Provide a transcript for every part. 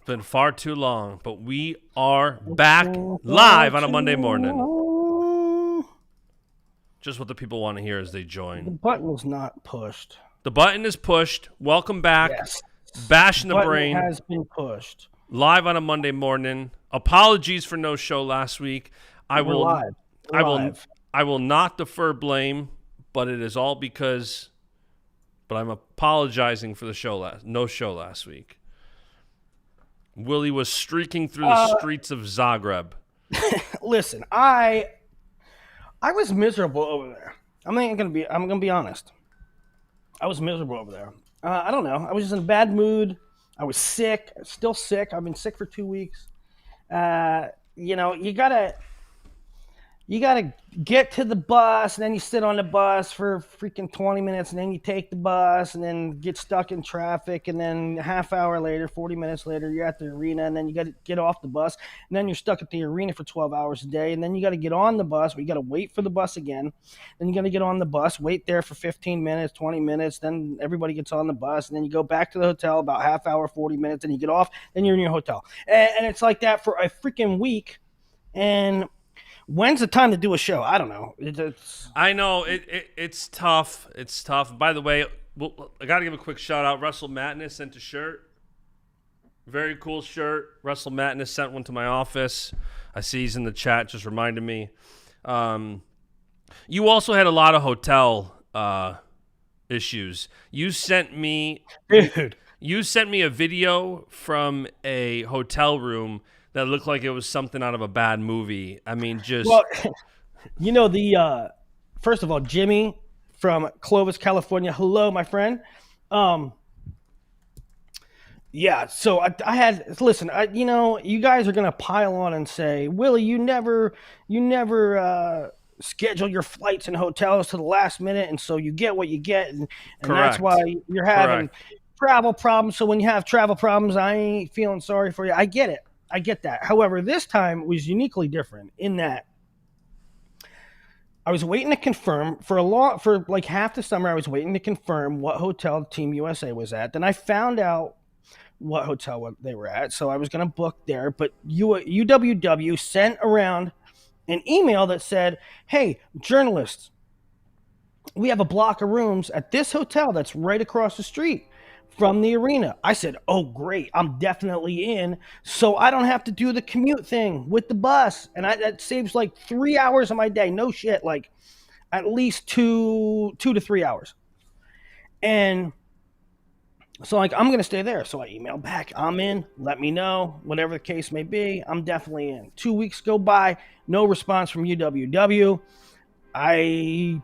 It's been far too long, but we are back live on a Monday morning. Just what the people want to hear as they join. The button was not pushed. The button is pushed. Welcome back. Yes. Bash in the brain. Button has been pushed. Live on a Monday morning. Apologies for no show last week. We're live. I will not defer blame, but it is all because. But I'm apologizing for the no show last week. Willie was streaking through the streets of Zagreb. Listen, I was miserable over there. I'm gonna be honest. I was miserable over there. I don't know. I was just in a bad mood. I was sick. Still sick. I've been sick for 2 weeks. You gotta get to the bus, and then you sit on the bus for freaking 20 minutes, and then you take the bus, and then get stuck in traffic, and then a half hour later, 40 minutes later, you're at the arena, and then you gotta get off the bus, and then you're stuck at the arena for 12 hours a day, and then you gotta get on the bus, but you gotta wait for the bus again, then you gotta get on the bus, wait there for 15 minutes, 20 minutes, then everybody gets on the bus, and then you go back to the hotel about half hour, 40 minutes, and you get off, then you're in your hotel. And it's like that for a freaking week, and when's the time to do a show? I don't know. I know it's tough. It's tough. By the way, I got to give a quick shout out. Wrestle Madness sent a shirt. Very cool shirt. Wrestle Madness sent one to my office. I see he's in the chat. Just reminded me. You also had a lot of hotel issues. You sent me, Dude. You sent me a video from a hotel room that looked like it was something out of a bad movie. I mean, just... Well, first of all, Jimmy from Clovis, California. Hello, my friend. Yeah, so I had... Listen, you guys are going to pile on and say, Willie, you never schedule your flights and hotels to the last minute, and so you get what you get, and that's why you're having travel problems. So when you have travel problems, I ain't feeling sorry for you. I get it. I get that. However, this time was uniquely different in that I was waiting to confirm for like half the summer. I was waiting to confirm what hotel Team USA was at. Then I found out what hotel they were at, so I was going to book there. But UWW sent around an email that said, "Hey, journalists, we have a block of rooms at this hotel that's right across the street from the arena." I said, "Oh, great. I'm definitely in. So I don't have to do the commute thing with the bus." And that saves like 3 hours of my day. No shit. Like at least two to 3 hours. And so like, I'm going to stay there. So I emailed back, "I'm in. Let me know. Whatever the case may be. I'm definitely in." 2 weeks go by. No response from UWW. I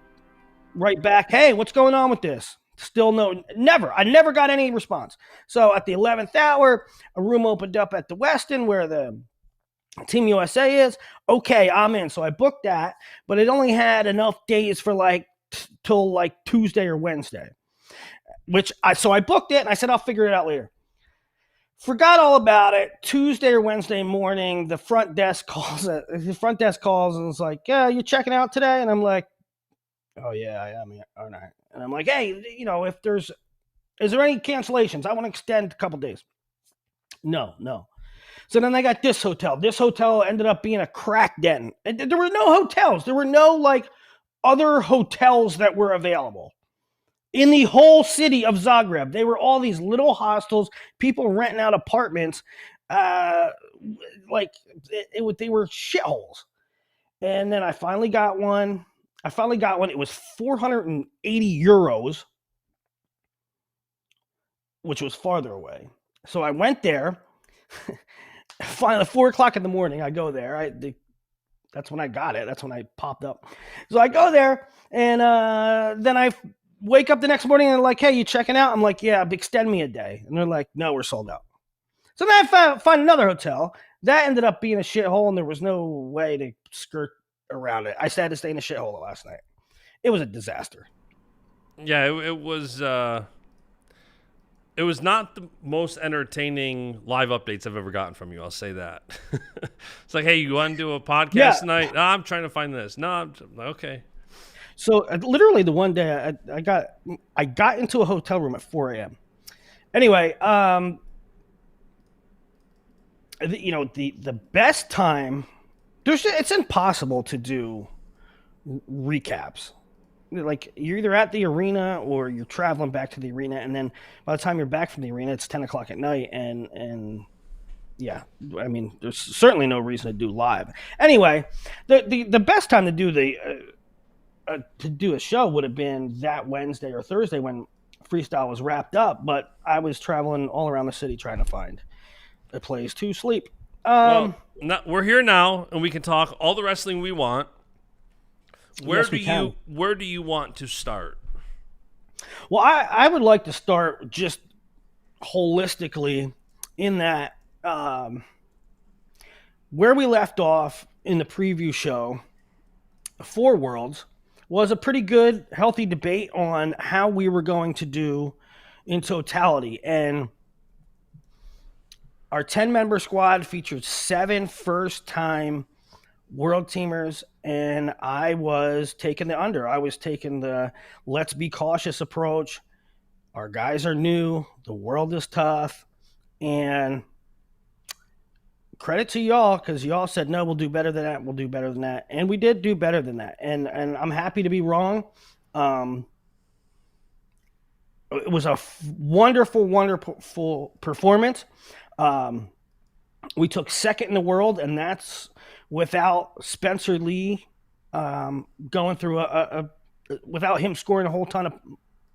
write back, "Hey, what's going on with this?" Still no, never. I never got any response. So at the 11th hour, a room opened up at the Westin where the Team USA is. Okay, I'm in. So I booked that, but it only had enough days for till Tuesday or Wednesday. So I booked it and I said, I'll figure it out later. Forgot all about it. Tuesday or Wednesday morning, the front desk calls and it's like, "Yeah, you checking out today?" And I'm like, "Oh yeah, I am. All right." And I'm like, "Hey, is there any cancellations? I want to extend a couple days." No. So then I got this hotel. This hotel ended up being a crack den. And there were no hotels. There were no other hotels that were available in the whole city of Zagreb. They were all these little hostels, people renting out apartments. They were shitholes. And then I finally got one. It was 480 euros, which was farther away. So I went there. Finally, 4 o'clock in the morning, I go there. That's when I got it. That's when I popped up. So I go there, and then I wake up the next morning, and they're like, "Hey, you checking out?" I'm like, "Yeah, extend me a day." And they're like, "No, we're sold out." So then I find another hotel. That ended up being a shithole, and there was no way to skirt around it. I had to stay in a shithole last night. It was a disaster. Yeah, it was not the most entertaining live updates I've ever gotten from you. I'll say that. It's like, "Hey, you want to do a podcast tonight?" "No, I'm trying to find this." "No, I'm okay." So literally the one day I got into a hotel room at 4 a.m. Anyway, the best time. It's impossible to do recaps. Like you're either at the arena or you're traveling back to the arena, and then by the time you're back from the arena, it's 10 o'clock at night, and yeah, I mean, there's certainly no reason to do live. Anyway, the best time to do a show would have been that Wednesday or Thursday when Freestyle was wrapped up, but I was traveling all around the city trying to find a place to sleep. Well, we're here now, and we can talk all the wrestling we want. Where do you want to start? Well, I would like to start just holistically in that where we left off in the preview show, 4 Worlds, was a pretty good, healthy debate on how we were going to do in totality. And our 10-member squad featured 7 first-time world teamers, and I was taking the under. I was taking the let's be cautious approach. Our guys are new. The world is tough. And credit to y'all, because y'all said, no, we'll do better than that. We'll do better than that. And we did do better than that. And I'm happy to be wrong. It was a wonderful, wonderful performance. We took second in the world, and that's without Spencer Lee going through without him scoring a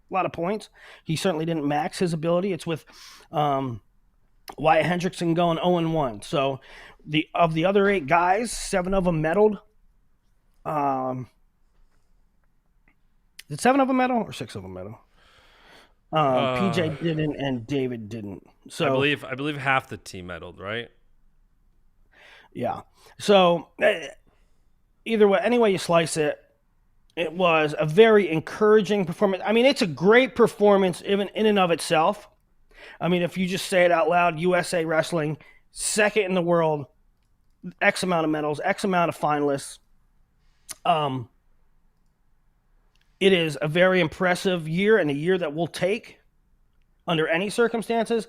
lot of points. He certainly didn't max his ability. It's with Wyatt Hendrickson going 0-1. So of the other 8 guys, 7 of them medaled. Did 7 of them medal or 6 of them medal? PJ didn't and David didn't. So I believe half the team medaled, right? Yeah. So either way, any way you slice it, it was a very encouraging performance. I mean, it's a great performance even in and of itself. I mean, if you just say it out loud, USA Wrestling, second in the world, X amount of medals, X amount of finalists. It is a very impressive year and a year that we'll take under any circumstances.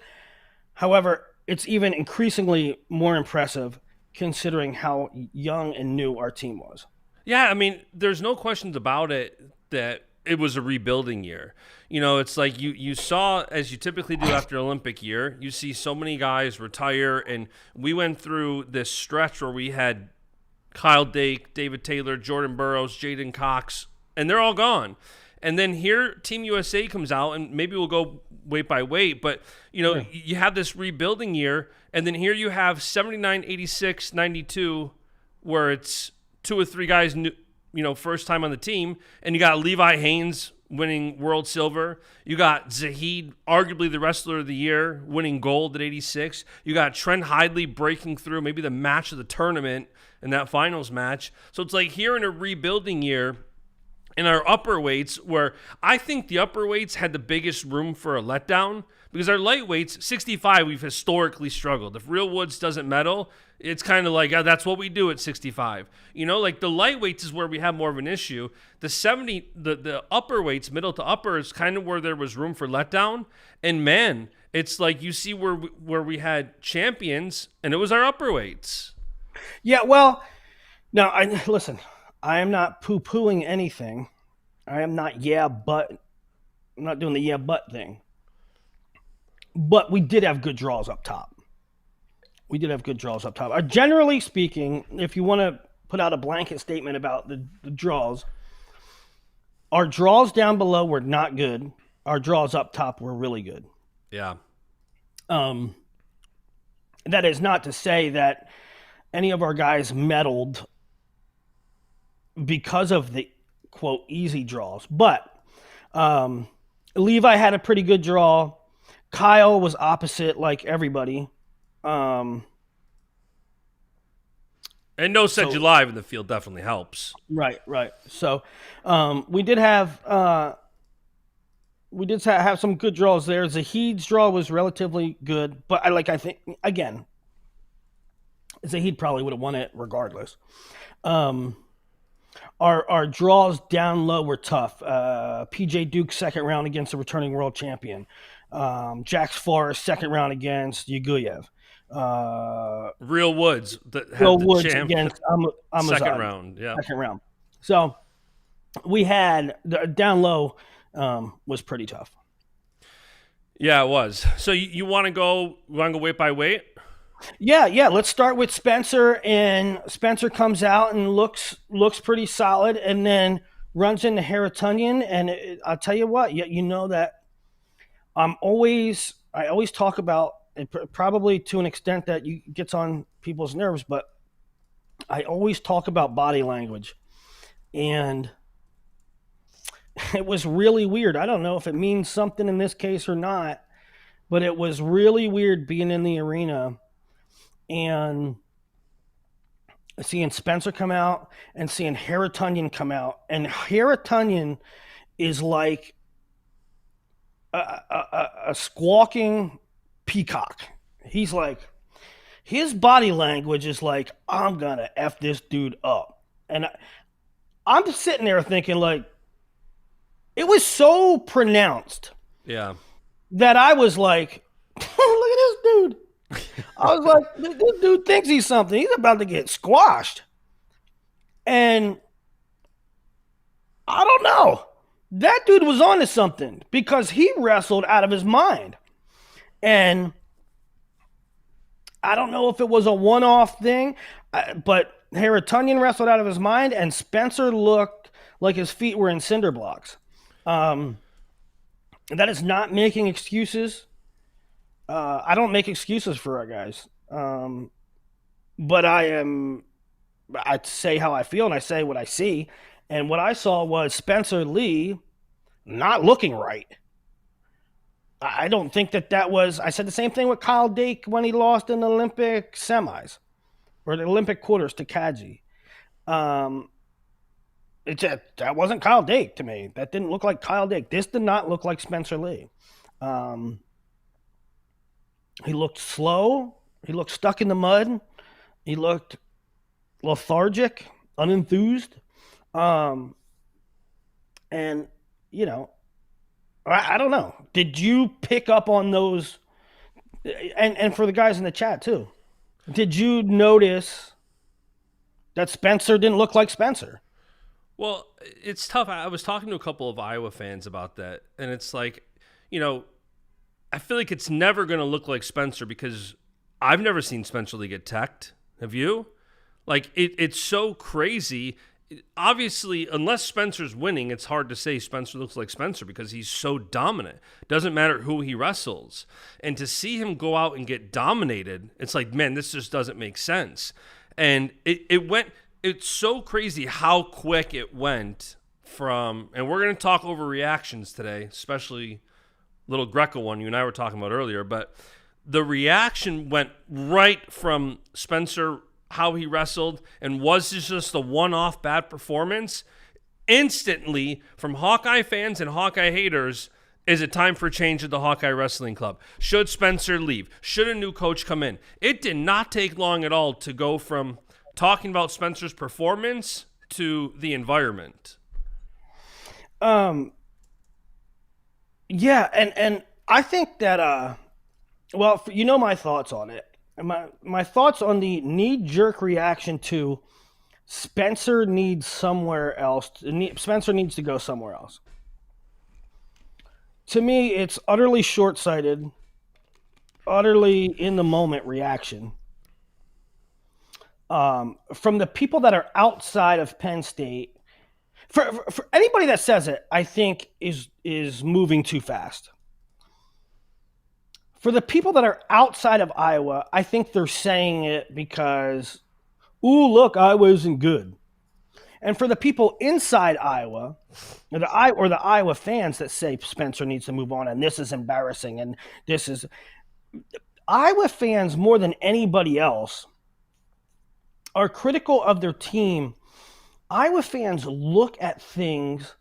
However, it's even increasingly more impressive considering how young and new our team was. Yeah, I mean, there's no questions about it that it was a rebuilding year. You know, it's like you saw, as you typically do after Olympic year, you see so many guys retire, and we went through this stretch where we had Kyle Dake, David Taylor, Jordan Burroughs, Jaden Cox, and they're all gone. And then here Team USA comes out, and maybe we'll go weight by weight, but, you know, you have this rebuilding year, and then here you have 79, 86, 92, where it's 2 or 3 guys, new, you know, first time on the team, and you got Levi Haynes winning world silver. You got Zahid, arguably the wrestler of the year, winning gold at 86. You got Trent Hidlay breaking through, maybe the match of the tournament in that finals match. So it's like here in a rebuilding year, in our upper weights, where I think the upper weights had the biggest room for a letdown, because our lightweights, 65, we've historically struggled. If Real Woods doesn't medal, it's kind of like, that's what we do at 65. You know, like the lightweights is where we have more of an issue. The 70, the upper weights, middle to upper, is kind of where there was room for letdown. And man, it's like you see where we had champions, and it was our upper weights. Yeah, well, now, listen, I am not poo-pooing anything. I am not I'm not doing the yeah, but thing. But we did have good draws up top. Generally speaking, if you want to put out a blanket statement about the draws, our draws down below were not good. Our draws up top were really good. Yeah. That is not to say that any of our guys medaled because of the, quote, easy draws. But Levi had a pretty good draw. Kyle was opposite, like everybody. And no set you live in the field definitely helps. Right. So we did have some good draws there. Zahid's draw was relatively good, but I think again, Zahid probably would have won it regardless. Our draws down low were tough. PJ Duke second round against the returning world champion. Jax Forrest second round against Yaguyev. Real Woods that had the Woods champ against second Amazon. round. Yeah. Second round. So we had down low was pretty tough. Yeah, it was. So you want to go weight by weight? Yeah. Let's start with Spencer, and Spencer comes out and looks pretty solid, and then runs into Haratunian, and I'll tell you what, you know that I always talk about it, probably to an extent that you gets on people's nerves, but I always talk about body language, and it was really weird. I don't know if it means something in this case or not, but it was really weird being in the arena and seeing Spencer come out and seeing Haratunian come out. And Haratunian is like a squawking peacock. He's like, his body language is like, I'm going to F this dude up. And I'm sitting there thinking, like, it was so pronounced. Yeah. That I was like, look at this dude. I was like, this dude thinks he's something. He's about to get squashed. And I don't know. That dude was onto something because he wrestled out of his mind. And I don't know if it was a one-off thing, but Haratunian wrestled out of his mind, and Spencer looked like his feet were in cinder blocks. That is not making excuses. I don't make excuses for our guys. But I say how I feel and I say what I see. And what I saw was Spencer Lee not looking right. I don't think that was, I said the same thing with Kyle Dake when he lost in the Olympic semis or the Olympic quarters to Kaji. That wasn't Kyle Dake to me. That didn't look like Kyle Dake. This did not look like Spencer Lee. He looked slow. He looked stuck in the mud. He looked lethargic, unenthused. And, you know, I don't know. Did you pick up on those? And for the guys in the chat too, did you notice that Spencer didn't look like Spencer? Well, it's tough. I was talking to a couple of Iowa fans about that, and it's like, you know, I feel like it's never going to look like Spencer because I've never seen Spencer Lee get teched. Have you? Like, it's so crazy. Obviously, unless Spencer's winning, it's hard to say Spencer looks like Spencer because he's so dominant. Doesn't matter who he wrestles. And to see him go out and get dominated, it's like, man, this just doesn't make sense. And it's so crazy how quick it went from, and we're going to talk overreactions today, especially little Greco one you and I were talking about earlier, but the reaction went right from Spencer, how he wrestled, and was this just a one-off bad performance, instantly from Hawkeye fans and Hawkeye haters, is it time for change at the Hawkeye Wrestling Club? Should Spencer leave? Should a new coach come in? It did not take long at all to go from talking about Spencer's performance to the environment. Yeah, and I think that, well, you know my thoughts on it. My thoughts on the knee-jerk reaction to Spencer needs somewhere else. Spencer needs to go somewhere else. To me, it's utterly short-sighted, utterly in-the-moment reaction. From the people that are outside of Penn State, for anybody that says it, I think is moving too fast. For the people that are outside of Iowa, I think they're saying it because, ooh, look, Iowa isn't good. And for the people inside Iowa, or the Iowa fans that say Spencer needs to move on and this is embarrassing and this is, Iowa fans more than anybody else are critical of their team. Iowa fans look at things,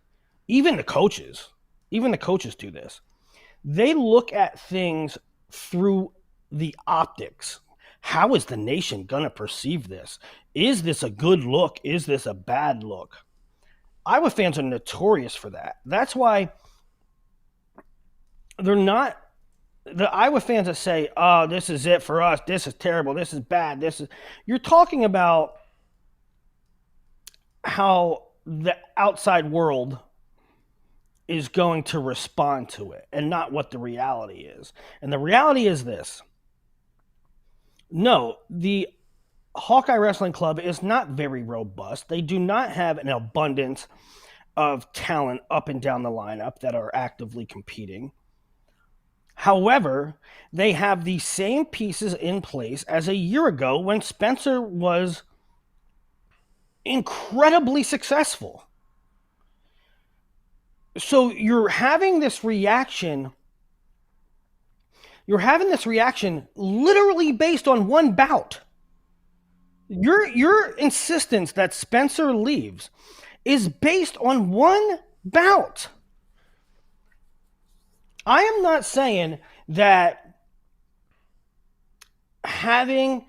even the coaches do this. They look at things through the optics. How is the nation going to perceive this? Is this a good look? Is this a bad look? Iowa fans are notorious for that. That's why they're not the Iowa fans that say, "Oh, this is it for us. This is terrible. This is bad. This is," you're talking about how the outside world is going to respond to it and not what the reality is. And the reality is this. No, the Hawkeye Wrestling Club is not very robust. They do not have an abundance of talent up and down the lineup that are actively competing. However, they have the same pieces in place as a year ago when Spencer was incredibly successful. So you're having this reaction. You're having this reaction literally based on one bout. Your insistence that Spencer leaves is based on one bout. I am not saying that having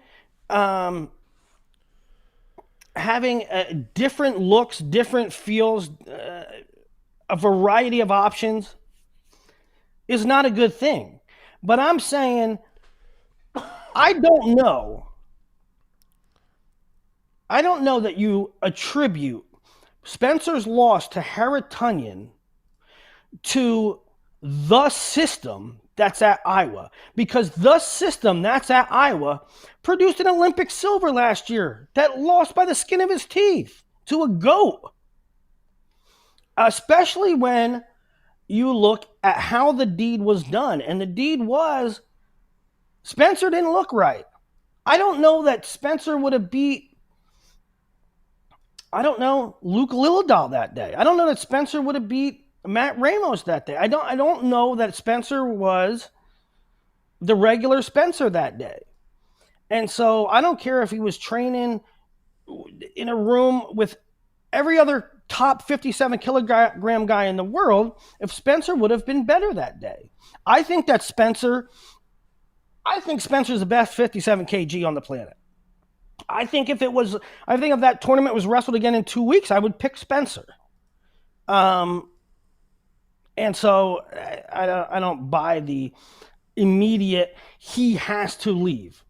different looks, different feels, a variety of options is not a good thing. But I'm saying I don't know that you attribute Spencer's loss to Harrington to the system that's at Iowa, because the system that's at Iowa produced an Olympic silver last year that lost by the skin of his teeth to a goat. Especially when you look at how the deed was done. And the deed was Spencer didn't look right. I don't know that Spencer would have beat, Luke Lillidahl that day. I don't know that Spencer would have beat Matt Ramos that day. I don't know that Spencer was the regular Spencer that day. And so I don't care if he was training in a room with every other top 57 kilogram guy in the world, if Spencer would have been better that day. I think Spencer's the best 57 kg on the planet. I think if that tournament was wrestled again in 2 weeks, I would pick Spencer. And so I don't buy the immediate he has to leave.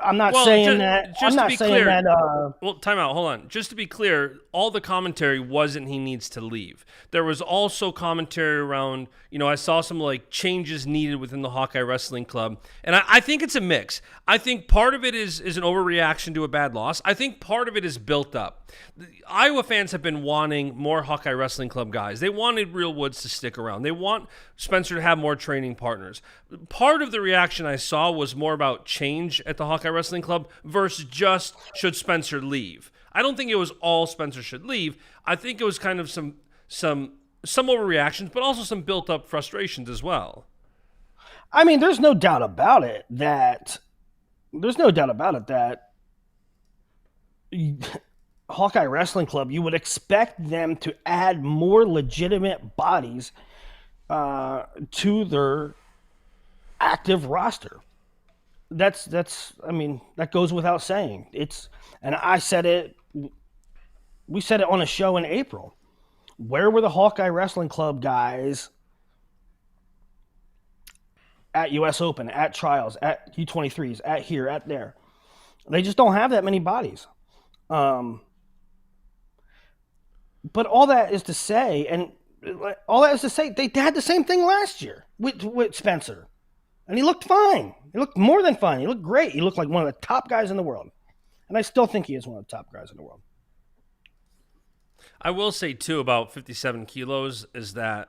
I'm not saying that. I'm not saying that. Well, time out. Hold on. Just to be clear, all the commentary wasn't he needs to leave. There was also commentary around, I saw some like changes needed within the Hawkeye Wrestling Club. And I think it's a mix. I think part of it is an overreaction to a bad loss. I think part of it is built up. The Iowa fans have been wanting more Hawkeye Wrestling Club guys. They wanted Real Woods to stick around. They want Spencer to have more training partners. Part of the reaction I saw was more about change at the Hawkeye Wrestling Club versus just should Spencer leave. I don't think it was all Spencer should leave. I think it was kind of some overreactions, but also some built up frustrations as well. I mean, there's no doubt about it that Hawkeye Wrestling Club, you would expect them to add more legitimate bodies to their active roster. That goes without saying. We said it on a show in April. Where were the Hawkeye Wrestling Club guys at US Open, at trials, at U23s, at here, at there? They just don't have that many bodies. But all that is to say, they had the same thing last year with Spencer. And he looked fine. He looked more than fine. He looked great. He looked like one of the top guys in the world. And I still think he is one of the top guys in the world. I will say, too, about 57 kilos is that,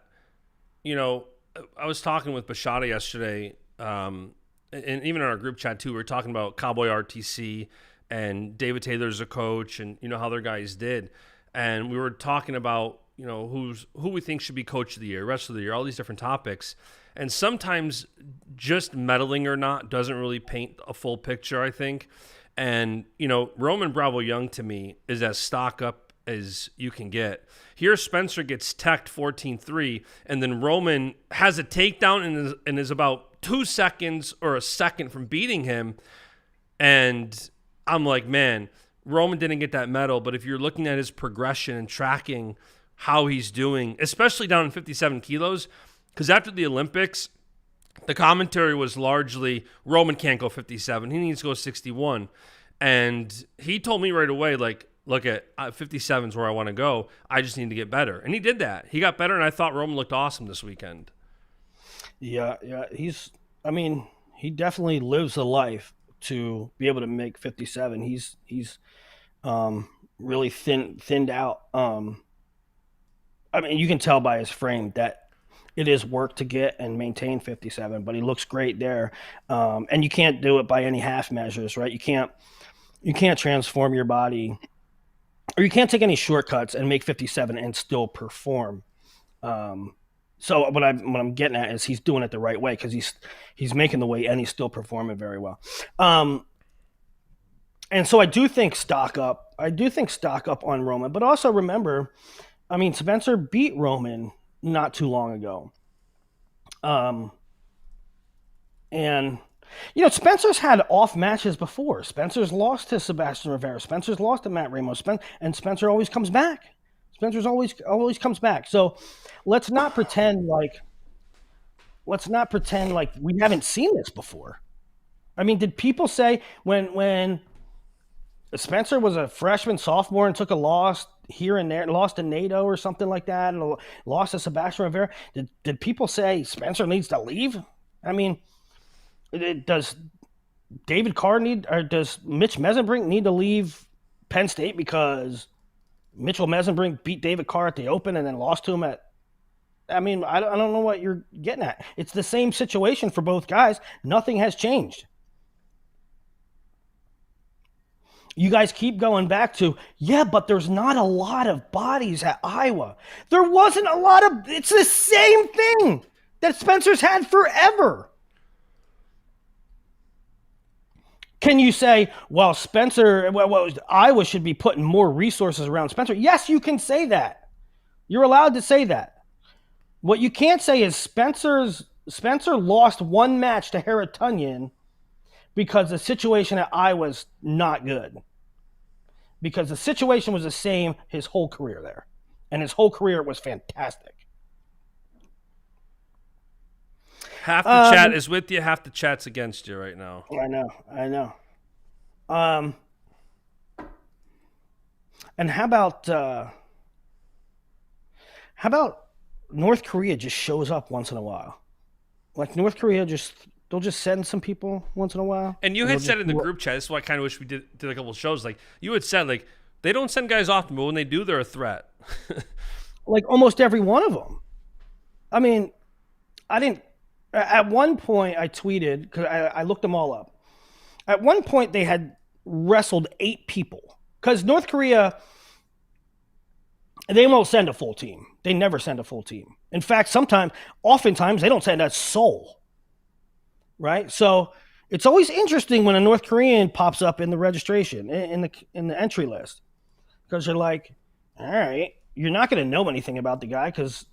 I was talking with Baschamania yesterday, and even in our group chat, too, we were talking about Cowboy RTC and David Taylor's a coach and, how their guys did. And we were talking about, who we think should be coach of the year, rest of the year, all these different topics. And sometimes just meddling or not doesn't really paint a full picture, I think. And, Roman Bravo Young to me is as stock up as you can get. Here, Spencer gets teched 14-3, and then Roman has a takedown and is about 2 seconds or a second from beating him. And I'm like, man, Roman didn't get that medal, but if you're looking at his progression and tracking how he's doing, especially down in 57 kilos, because after the Olympics, the commentary was largely Roman can't go 57. He needs to go 61. And he told me right away, like, look at 57 is where I want to go. I just need to get better. And he did that. He got better, and I thought Roman looked awesome this weekend. Yeah. He definitely lives a life to be able to make 57. He's really thinned out. You can tell by his frame that it is work to get and maintain 57, but he looks great there. And you can't do it by any half measures, right? You can't transform your body, or you can't take any shortcuts and make 57 and still perform. So what I'm getting at is he's doing it the right way, because he's making the weight and he's still performing very well. And so I do think stock up on Roman, but also remember, Spencer beat Roman not too long ago. And Spencer's had off matches before. Spencer's lost to Sebastian Rivera. Spencer's lost to Matt Ramos. And Spencer always comes back. Spencer's always comes back. So let's not pretend like we haven't seen this before. Did people say when Spencer was a freshman, sophomore, and took a loss here and there, lost to NATO or something like that, and lost to Sebastian Rivera, did people say Spencer needs to leave? Does David Carr does Mitch Mesenbrink need to leave Penn State because Mitchell Mesenbrink beat David Carr at the Open and then lost to him at? I don't know what you're getting at. It's the same situation for both guys. Nothing has changed. You guys keep going back to, but there's not a lot of bodies at Iowa. There wasn't a lot of, it's the same thing that Spencer's had forever. Can you say, Iowa should be putting more resources around Spencer? Yes, you can say that. You're allowed to say that. What you can't say is Spencer lost one match to Harrington because the situation at Iowa's not good. Because the situation was the same his whole career there. And his whole career was fantastic. Half the chat is with you, half the chat's against you right now. I know. And how about North Korea just shows up once in a while? Like North Korea they'll just send some people once in a while. And you had said in the group chat, this is why I kind of wish we did a couple of shows. Like you had said, like they don't send guys often, but when they do, they're a threat. Like almost every one of them. I didn't. At one point, I tweeted, because I looked them all up. At one point, they had wrestled 8 people. Because North Korea, they won't send a full team. They never send a full team. In fact, oftentimes, they don't send a soul. Right? So it's always interesting when a North Korean pops up in the registration, in the entry list. Because you're like, all right, you're not going to know anything about the guy because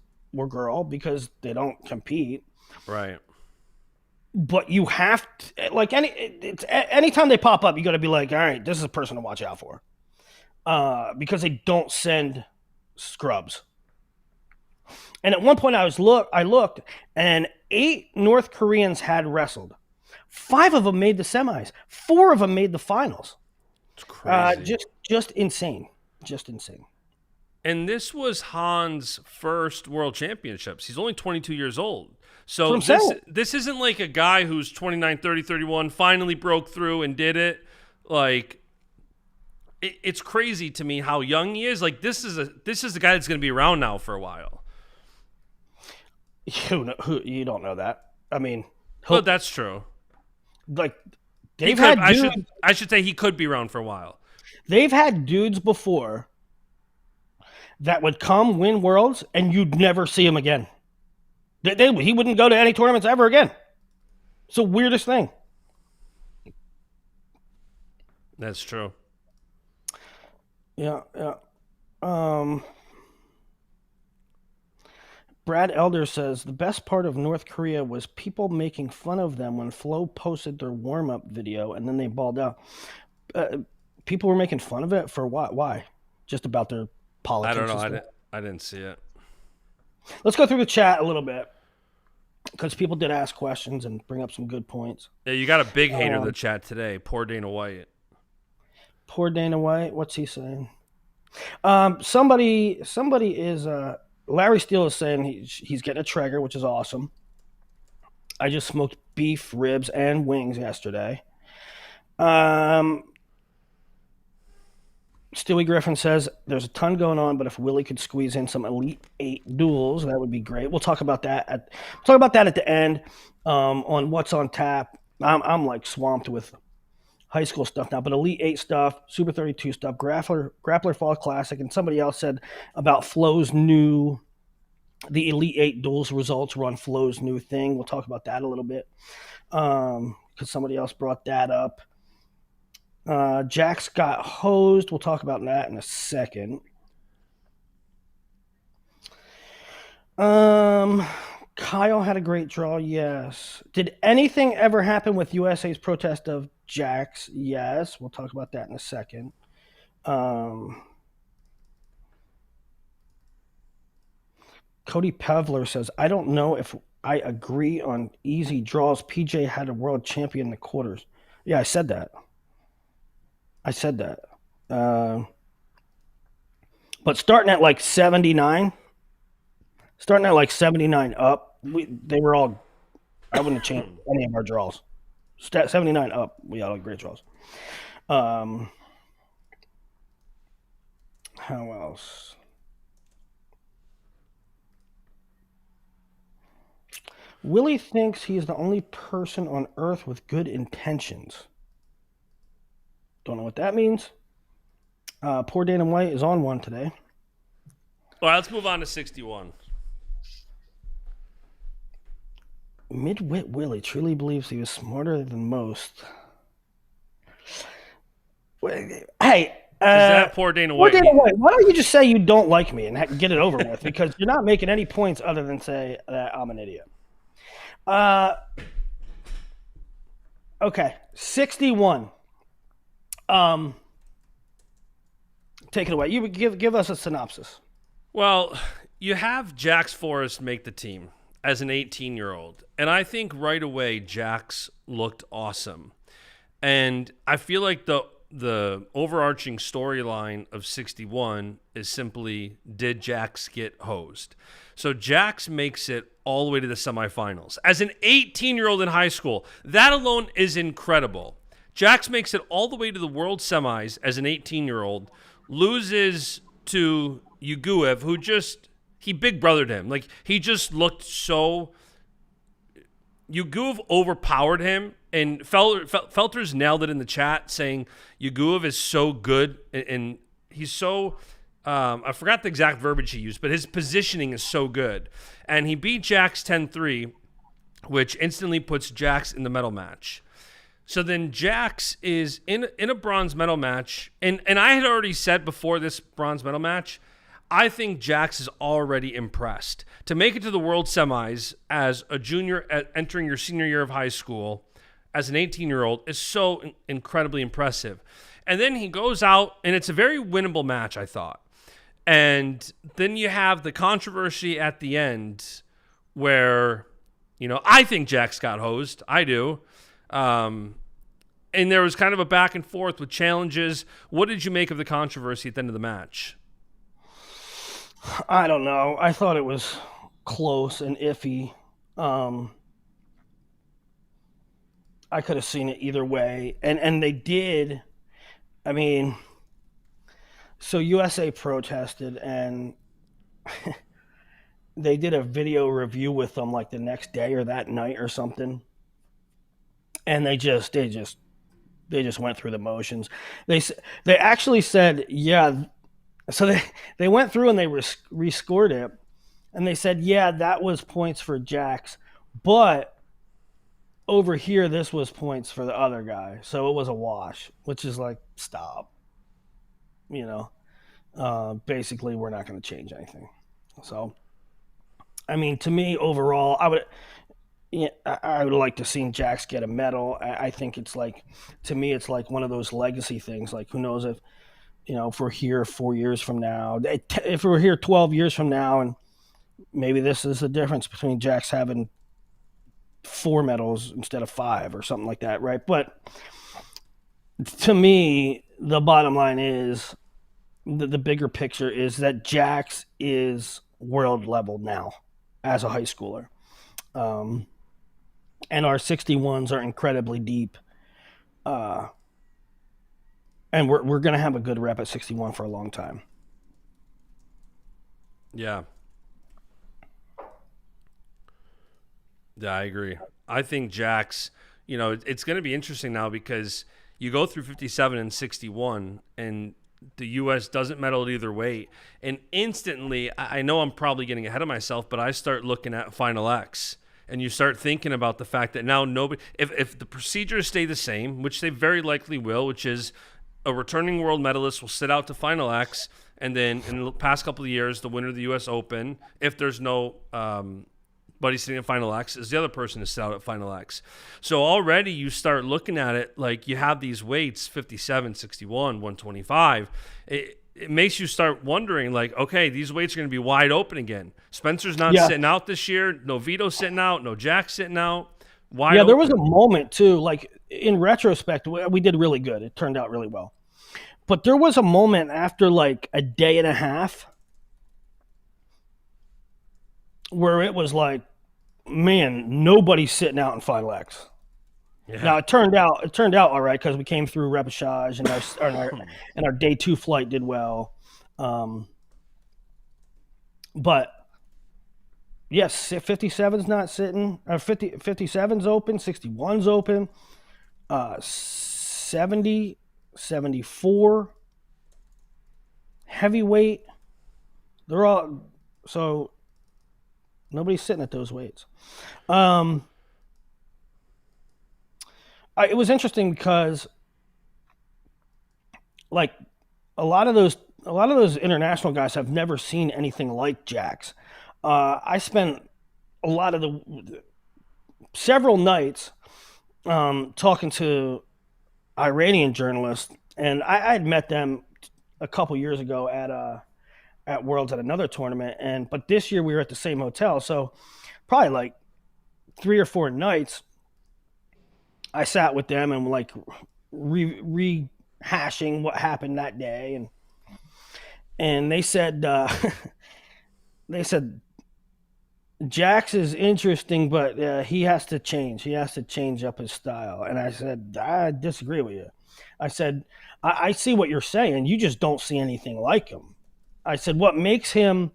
they don't compete. Right. But you have to, like, anytime they pop up, you got to be like, all right, this is a person to watch out for. Because they don't send scrubs. And at one point I looked, and 8 North Koreans had wrestled. 5 of them made the semis. 4 of them made the finals. It's crazy. Just insane. Just insane. And this was Han's first world championships. He's only 22 years old. So this isn't like a guy who's 29, 30, 31, finally broke through and did it. Like, it's crazy to me how young he is. Like, this is a guy that's going to be around now for a while. You don't know that. Well, that's true. Like, I should say he could be around for a while. They've had dudes before that would come win worlds and you'd never see him again. He wouldn't go to any tournaments ever again. It's the weirdest thing. That's true. Yeah. Brad Elder says the best part of North Korea was people making fun of them when Flo posted their warm-up video and then they balled out. People were making fun of it for what? Why? Just about their politics. I don't know. I didn't see it. Let's go through the chat a little bit. because people did ask questions and bring up some good points. Yeah, you got a big hater in the chat today. Poor Dana White. Poor Dana White. What's he saying? Somebody is Larry Steele is saying he's getting a Traeger, which is awesome. I just smoked beef, ribs, and wings yesterday. Stewie Griffin says there's a ton going on, but if Willie could squeeze in some Elite 8 duels, that would be great. We'll talk about that at the end on what's on tap. I'm like swamped with high school stuff now, but Elite 8 stuff, Super 32 stuff, Grappler Fall Classic, and somebody else said about Flo's the Elite 8 duels results were on Flo's new thing. We'll talk about that a little bit because somebody else brought that up. Jax got hosed. We'll talk about that in a second. Kyle had a great draw, yes. Did anything ever happen with USA's protest of Jax? Yes. We'll talk about that in a second. Cody Pevler says, I don't know if I agree on easy draws. PJ had a world champion in the quarters. Yeah, I said that. But starting at like 79 up, they were all, I wouldn't have changed any of our draws. 79 up, we all had great draws. How else? Willie thinks he is the only person on earth with good intentions. Don't know what that means. Poor Dana White is on one today. All right, let's move on to 61. Midwit Willie truly believes he was smarter than most. Hey, is that poor Dana White? Poor Dana White, why don't you just say you don't like me and get it over with? Because you're not making any points other than say that I'm an idiot. Okay, 61. Take it away. You give us a synopsis. Well, you have Jax Forrest make the team as an 18-year-old, and I think right away Jax looked awesome. And I feel like the overarching storyline of 61 is simply, did Jax get hosed? So Jax makes it all the way to the semifinals. As an 18-year-old in high school, that alone is incredible. Jax makes it all the way to the world semis as an 18-year-old, loses to Uguev, who he big brothered him. Like, he just looked so... Uguev overpowered him, and Felter's nailed it in the chat, saying Uguev is so good, and he's so... I forgot the exact verbiage he used, but his positioning is so good. And he beat Jax 10-3, which instantly puts Jax in the medal match. So then Jax is in a bronze medal match, and I had already said before this bronze medal match, I think Jax is already impressed. To make it to the world semis as a junior entering your senior year of high school as an 18-year-old is so incredibly impressive. And then he goes out, and it's a very winnable match, I thought. And then you have the controversy at the end where, I think Jax got hosed. I do. And there was kind of a back and forth with challenges. What did you make of the controversy at the end of the match? I don't know. I thought it was close and iffy. I could have seen it either way. And they did. I mean, so USA protested, and they did a video review with them like the next day or that night or something. And they just went through the motions. They actually said, yeah. So they went through and they rescored it, and they said, yeah, that was points for Jax, but over here this was points for the other guy, so it was a wash. Which is like, stop. Basically, we're not going to change anything. So, I mean, to me, overall, I would like to see Jax get a medal. I think it's like, to me, it's like one of those legacy things. Like, who knows if we're here 4 years from now, if we're here 12 years from now, and maybe this is the difference between Jax having 4 medals instead of 5 or something like that, right? But to me, the bottom line is the bigger picture is that Jax is world level now as a high schooler. And our 61s are incredibly deep. And we're going to have a good rep at 61 for a long time. Yeah. Yeah, I agree. I think Jax, it's going to be interesting now because you go through 57 and 61, and the U.S. doesn't medal at either weight. And instantly, I know I'm probably getting ahead of myself, but I start looking at Final X. And you start thinking about the fact that now nobody, if the procedures stay the same, which they very likely will, which is a returning world medalist will sit out to Final X, and then in the past couple of years, the winner of the U.S. Open, if there's no buddy sitting at Final X, is the other person to sit out at Final X. So already you start looking at it like you have these weights, 57, 61, 125. It makes you start wondering, like, okay, these weights are going to be wide open again. Spencer's not sitting out this year. No Vito sitting out. No Jax sitting out. Wide open. There was a moment, too, like, in retrospect, we did really good. It turned out really well. But there was a moment after, like, a day and a half where it was like, man, nobody's sitting out in Final X. Yeah. Now it turned out all right because we came through repechage and our day 2 flight did well, but yes, 57's not sitting. 57's open, 61's open, 70, 74, heavyweight. They're all so nobody's sitting at those weights. It was interesting because, like, a lot of those international guys have never seen anything like Jax. I spent a lot of several nights talking to Iranian journalists, and I had met them a couple years ago at Worlds at another tournament, but this year we were at the same hotel, so probably like 3 or 4 nights. I sat with them and like rehashing what happened that day, and they said Jax is interesting, but he has to change. He has to change up his style. And I said, I disagree with you. I said, I see what you're saying. You just don't see anything like him. I said, what makes him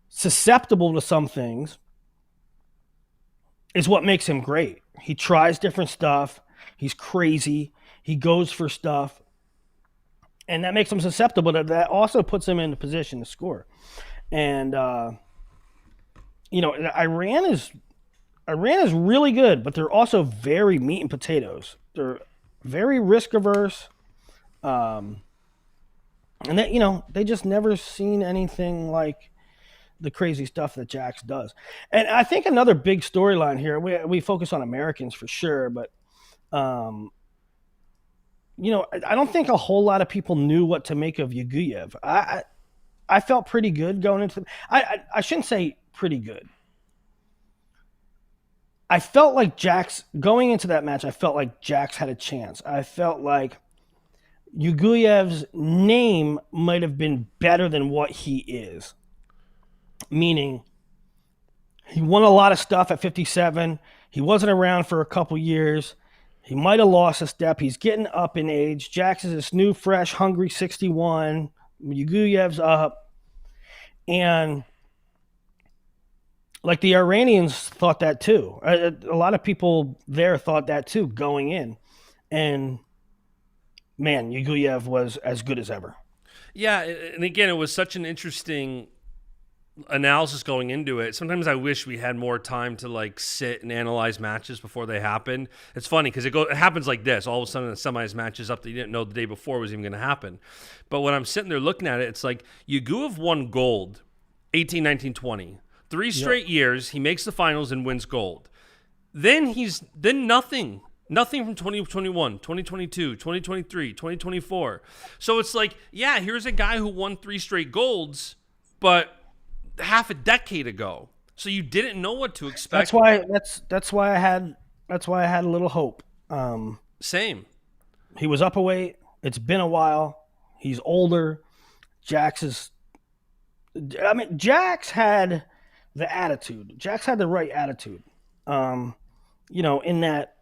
susceptible to some things is what makes him great. He tries different stuff. He's crazy. He goes for stuff. And that makes him susceptible. That also puts him in a position to score. And, Iran is really good, but they're also very meat and potatoes. They're very risk averse. And that, they just never seen anything like the crazy stuff that Jax does. And I think another big storyline here, we focus on Americans for sure, but, I don't think a whole lot of people knew what to make of Yuguyev. I felt pretty good going into I shouldn't say pretty good. I felt like Jax, going into that match, I felt like Jax had a chance. I felt like Yuguyev's name might have been better than what he is. Meaning, he won a lot of stuff at 57. He wasn't around for a couple years. He might have lost a step. He's getting up in age. Jax is this new, fresh, hungry 61. Yuguyev's up. And like the Iranians thought that too. A lot of people there thought that too going in. And man, Yuguyev was as good as ever. Yeah, and again, it was such an interesting analysis going into it. Sometimes I wish we had more time to like sit and analyze matches before they happen. It's funny because it happens like this. All of a sudden the semis matches up that you didn't know the day before was even going to happen. But when I'm sitting there looking at it, it's like Yuguyev won gold 18, 19, 20. 3 straight years, he makes the finals and wins gold. Then nothing. Nothing from 2021, 2022, 2023, 2024. So it's like, yeah, here's a guy who won 3 straight golds, but half a decade ago. So you didn't know what to expect. That's why I had a little hope. Same. He was up a weight. It's been a while. He's older. Jax had the attitude. Jax had the right attitude. In that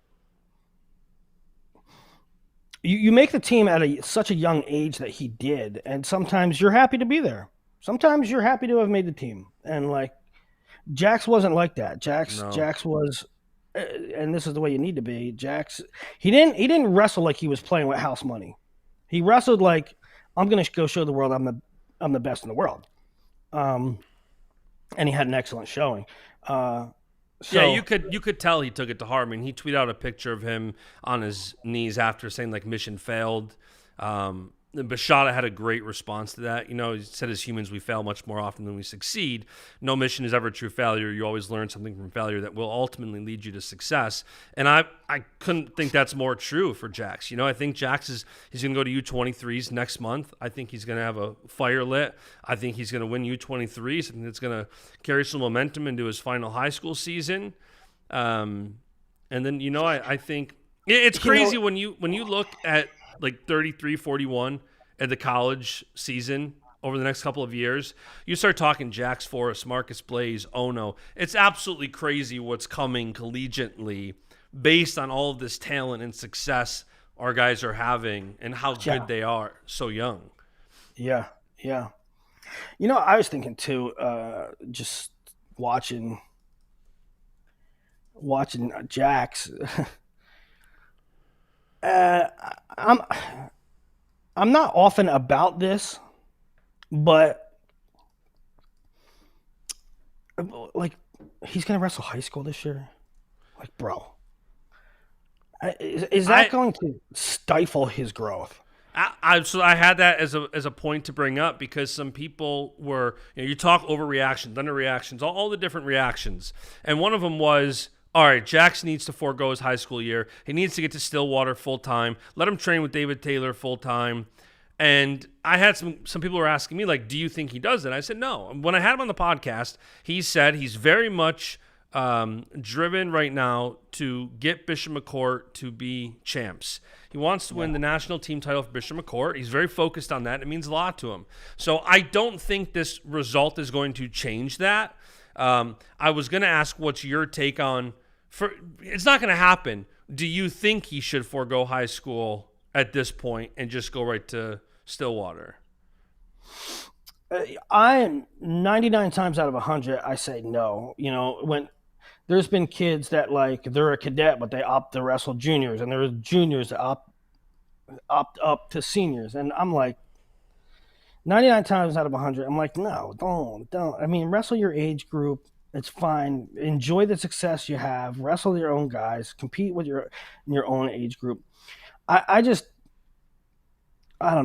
you make the team at such a young age that he did, and sometimes you're happy to be there. Sometimes you're happy to have made the team, and like Jax wasn't like that. Jax was, and this is the way you need to be. Jax, he didn't wrestle like he was playing with house money. He wrestled like, I'm going to go show the world I'm the best in the world. And he had an excellent showing. Yeah, you could tell he took it to heart. I mean, he tweeted out a picture of him on his knees after saying like mission failed. Baschamania had a great response to that. He said as humans we fail much more often than we succeed. No mission is ever a true failure. You always learn something from failure that will ultimately lead you to success. And I couldn't think that's more true for Jax. I think Jax he's going to go to U23s next month. I think he's going to have a fire lit. I think he's going to win U23s. I think that's going to carry some momentum into his final high school season. And then, I think it's crazy when you look at like 33-41 at the college season over the next couple of years. You start talking Jax Forrest, Marcus Blaze, Ono. It's absolutely crazy what's coming collegiately based on all of this talent and success our guys are having and how good they are so young. Yeah. I was thinking too, just watching Jax. I'm not often about this, but like he's gonna wrestle high school this year. Like, bro, is that going to stifle his growth? So I had that as a point to bring up because some people were, you talk overreactions, underreactions, all the different reactions, and one of them was, all right, Jax needs to forego his high school year. He needs to get to Stillwater full-time. Let him train with David Taylor full-time. And I had some people were asking me, like, do you think he does it? I said no. When I had him on the podcast, he said he's very much driven right now to get Bishop McCourt to be champs. He wants to win the national team title for Bishop McCourt. He's very focused on that. It means a lot to him. So I don't think this result is going to change that. I was going to ask what's your take on it's not going to happen. Do you think he should forego high school at this point and just go right to Stillwater? I'm 99 times out of 100, I say no. When there's been kids that like they're a cadet, but they opt to wrestle juniors, and there are juniors that opt up to seniors. And I'm like, 99 times out of 100, I'm like, no, don't. I mean, wrestle your age group. It's fine. Enjoy the success you have. Wrestle your own guys. Compete with your own age group. I don't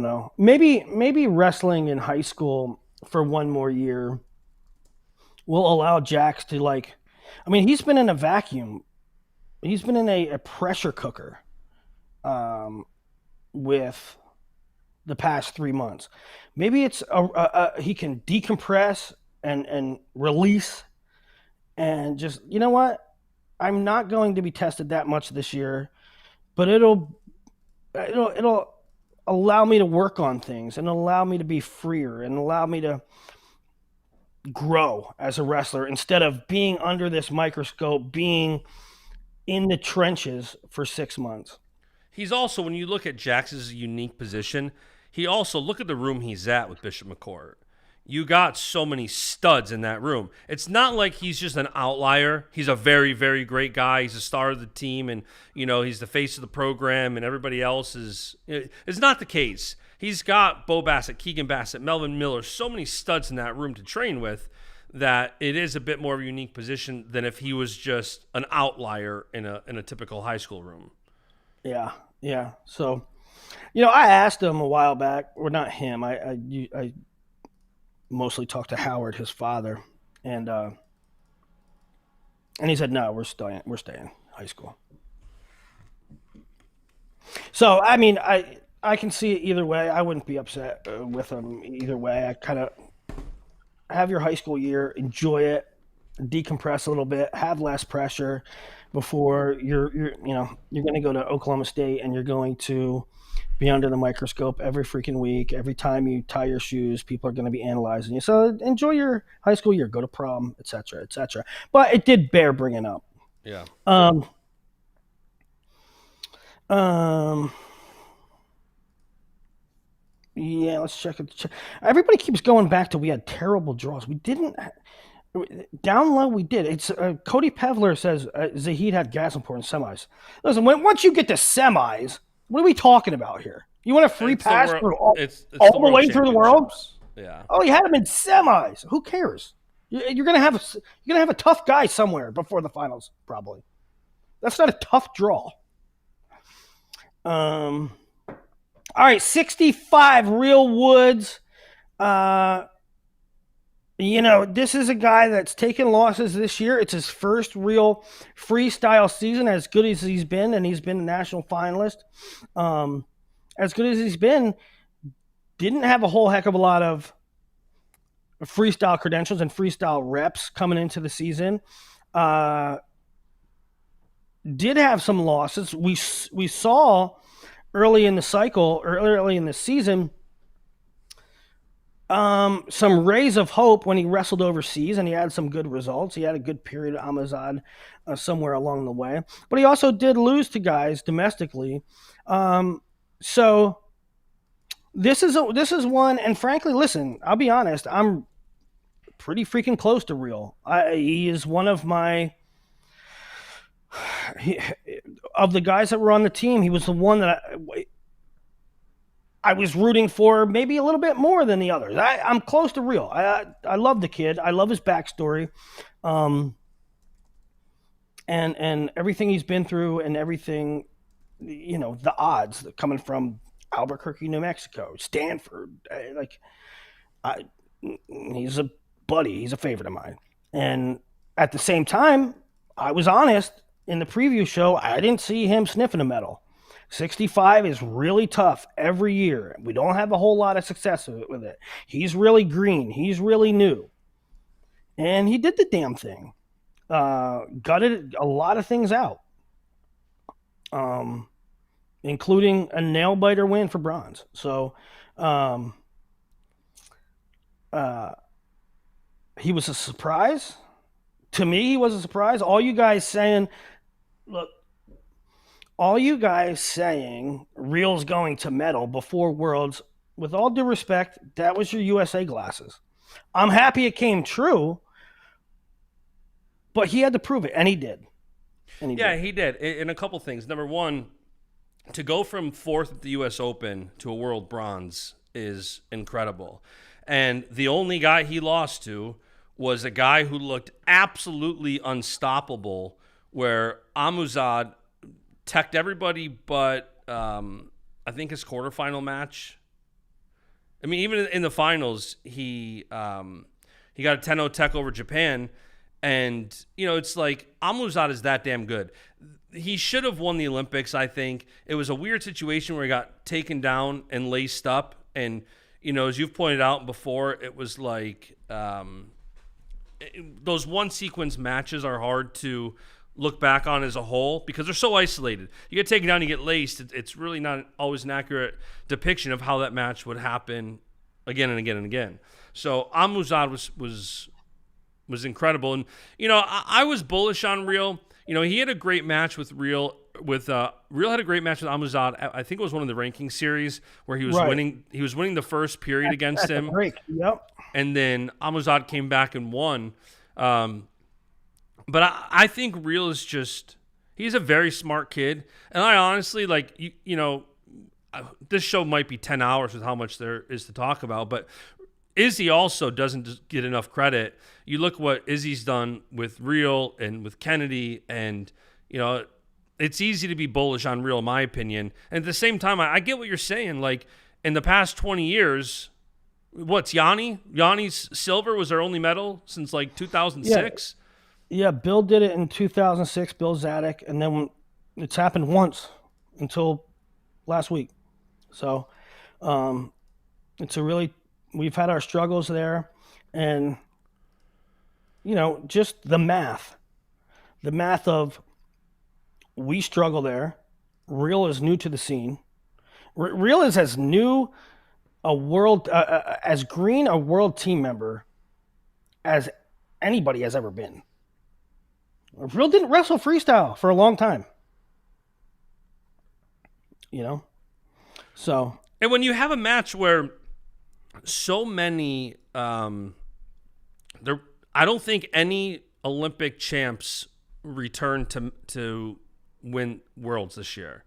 know. Maybe wrestling in high school for one more year will allow Jax to like. I mean, he's been in a vacuum. He's been in a pressure cooker with the past 3 months. Maybe it's he can decompress and release and just, you know what? I'm not going to be tested that much this year, but it'll allow me to work on things and allow me to be freer and allow me to grow as a wrestler instead of being under this microscope, being in the trenches for 6 months. He's also, when you look at Jax's unique position, he also, look at the room he's at with Bishop McCourt. You got so many studs in that room. It's not like he's just an outlier. He's a very, very great guy. He's a star of the team, and he's the face of the program, and everybody else is. It's not the case. He's got Bo Bassett, Keegan Bassett, Melvin Miller, so many studs in that room to train with that it is a bit more of a unique position than if he was just an outlier in a typical high school room. Yeah. So, I asked him a while back, or not him. I mostly talked to Howard, his father, and he said, "No, we're staying high school." So, I mean, I can see it either way. I wouldn't be upset with him either way. I kind of have your high school year, enjoy it, decompress a little bit, have less pressure before you're going to go to Oklahoma State and you're going to be under the microscope every freaking week. Every time you tie your shoes, people are going to be analyzing you. So enjoy your high school year, go to prom, etc., etc. But it did bear bringing up. Yeah. Yeah, let's check it. Everybody keeps going back to we had terrible draws. We didn't. Down low, we did. It's Cody Pevler says Zahid had Gazimport in semis. Listen, once you get to semis, what are we talking about here? You want a free pass for all the way through the world? Yeah. Oh, you had him in semis. Who cares? You're gonna have a tough guy somewhere before the finals, probably. That's not a tough draw. All right, 65 Real Woods. This is a guy that's taken losses this year. It's his first real freestyle season, as good as he's been, and he's been a national finalist. As good as he's been, didn't have a whole heck of a lot of freestyle credentials and freestyle reps coming into the season. Did have some losses. We saw early in the cycle, or early in the season, some rays of hope when he wrestled overseas, and he had some good results. He had a good period at Amazad somewhere along the way, but he also did lose to guys domestically. So this is one, and frankly, listen, I'll be honest, I'm pretty freaking close to Real. He is one of my of the guys that were on the team. He was the one that I was rooting for maybe a little bit more than the others. I'm close to Real. I love the kid. I love his backstory, and everything he's been through, and everything, the odds coming from Albuquerque, New Mexico, Stanford. He's a buddy. He's a favorite of mine. And at the same time, I was honest in the preview show. I didn't see him sniffing a medal. 65 is really tough every year. We don't have a whole lot of success with it. He's really green. He's really new. And he did the damn thing. Gutted a lot of things out. Including a nail-biter win for bronze. So, he was a surprise. To me, he was a surprise. All you guys saying Real's going to medal before Worlds, with all due respect, that was your USA glasses. I'm happy it came true, but he had to prove it, and he did. He did. And a couple things. Number one, to go from 4th at the U.S. Open to a world bronze is incredible. And the only guy he lost to was a guy who looked absolutely unstoppable, where Amuzad teched everybody but I think his quarterfinal match. I mean, even in the finals, he got a 10-0 tech over Japan. And, it's like Amuzad is that damn good. He should have won the Olympics, I think. It was a weird situation where he got taken down and laced up. And, as you've pointed out before, it was like those one-sequence matches are hard to look back on as a whole because they're so isolated. You get taken down, you get laced. It's really not always an accurate depiction of how that match would happen again and again and again. So Amuzad was incredible. And, I was bullish on Real. He had a great match with Real. Real had a great match with Amuzad. I think it was one of the ranking series where he was winning. He was winning the first period against him. Break. Yep. And then Amuzad came back and won. But I think Real is he's a very smart kid. And I honestly, this show might be 10 hours with how much there is to talk about, but Izzy also doesn't get enough credit. You look what Izzy's done with Real and with Kennedy, and, it's easy to be bullish on Real, in my opinion. And at the same time, I get what you're saying. Like, in the past 20 years, what's Yanni? Yanni's silver was their only medal since, 2006? Yeah, Bill did it in 2006, Bill Zadek, and then it's happened once until last week. So we've had our struggles there, and just the math. The math of we struggle there. Real is new to the scene. Real is as new as green a world team member as anybody has ever been. Real didn't wrestle freestyle for a long time. So. And when you have a match where so many, I don't think any Olympic champs return to win worlds this year.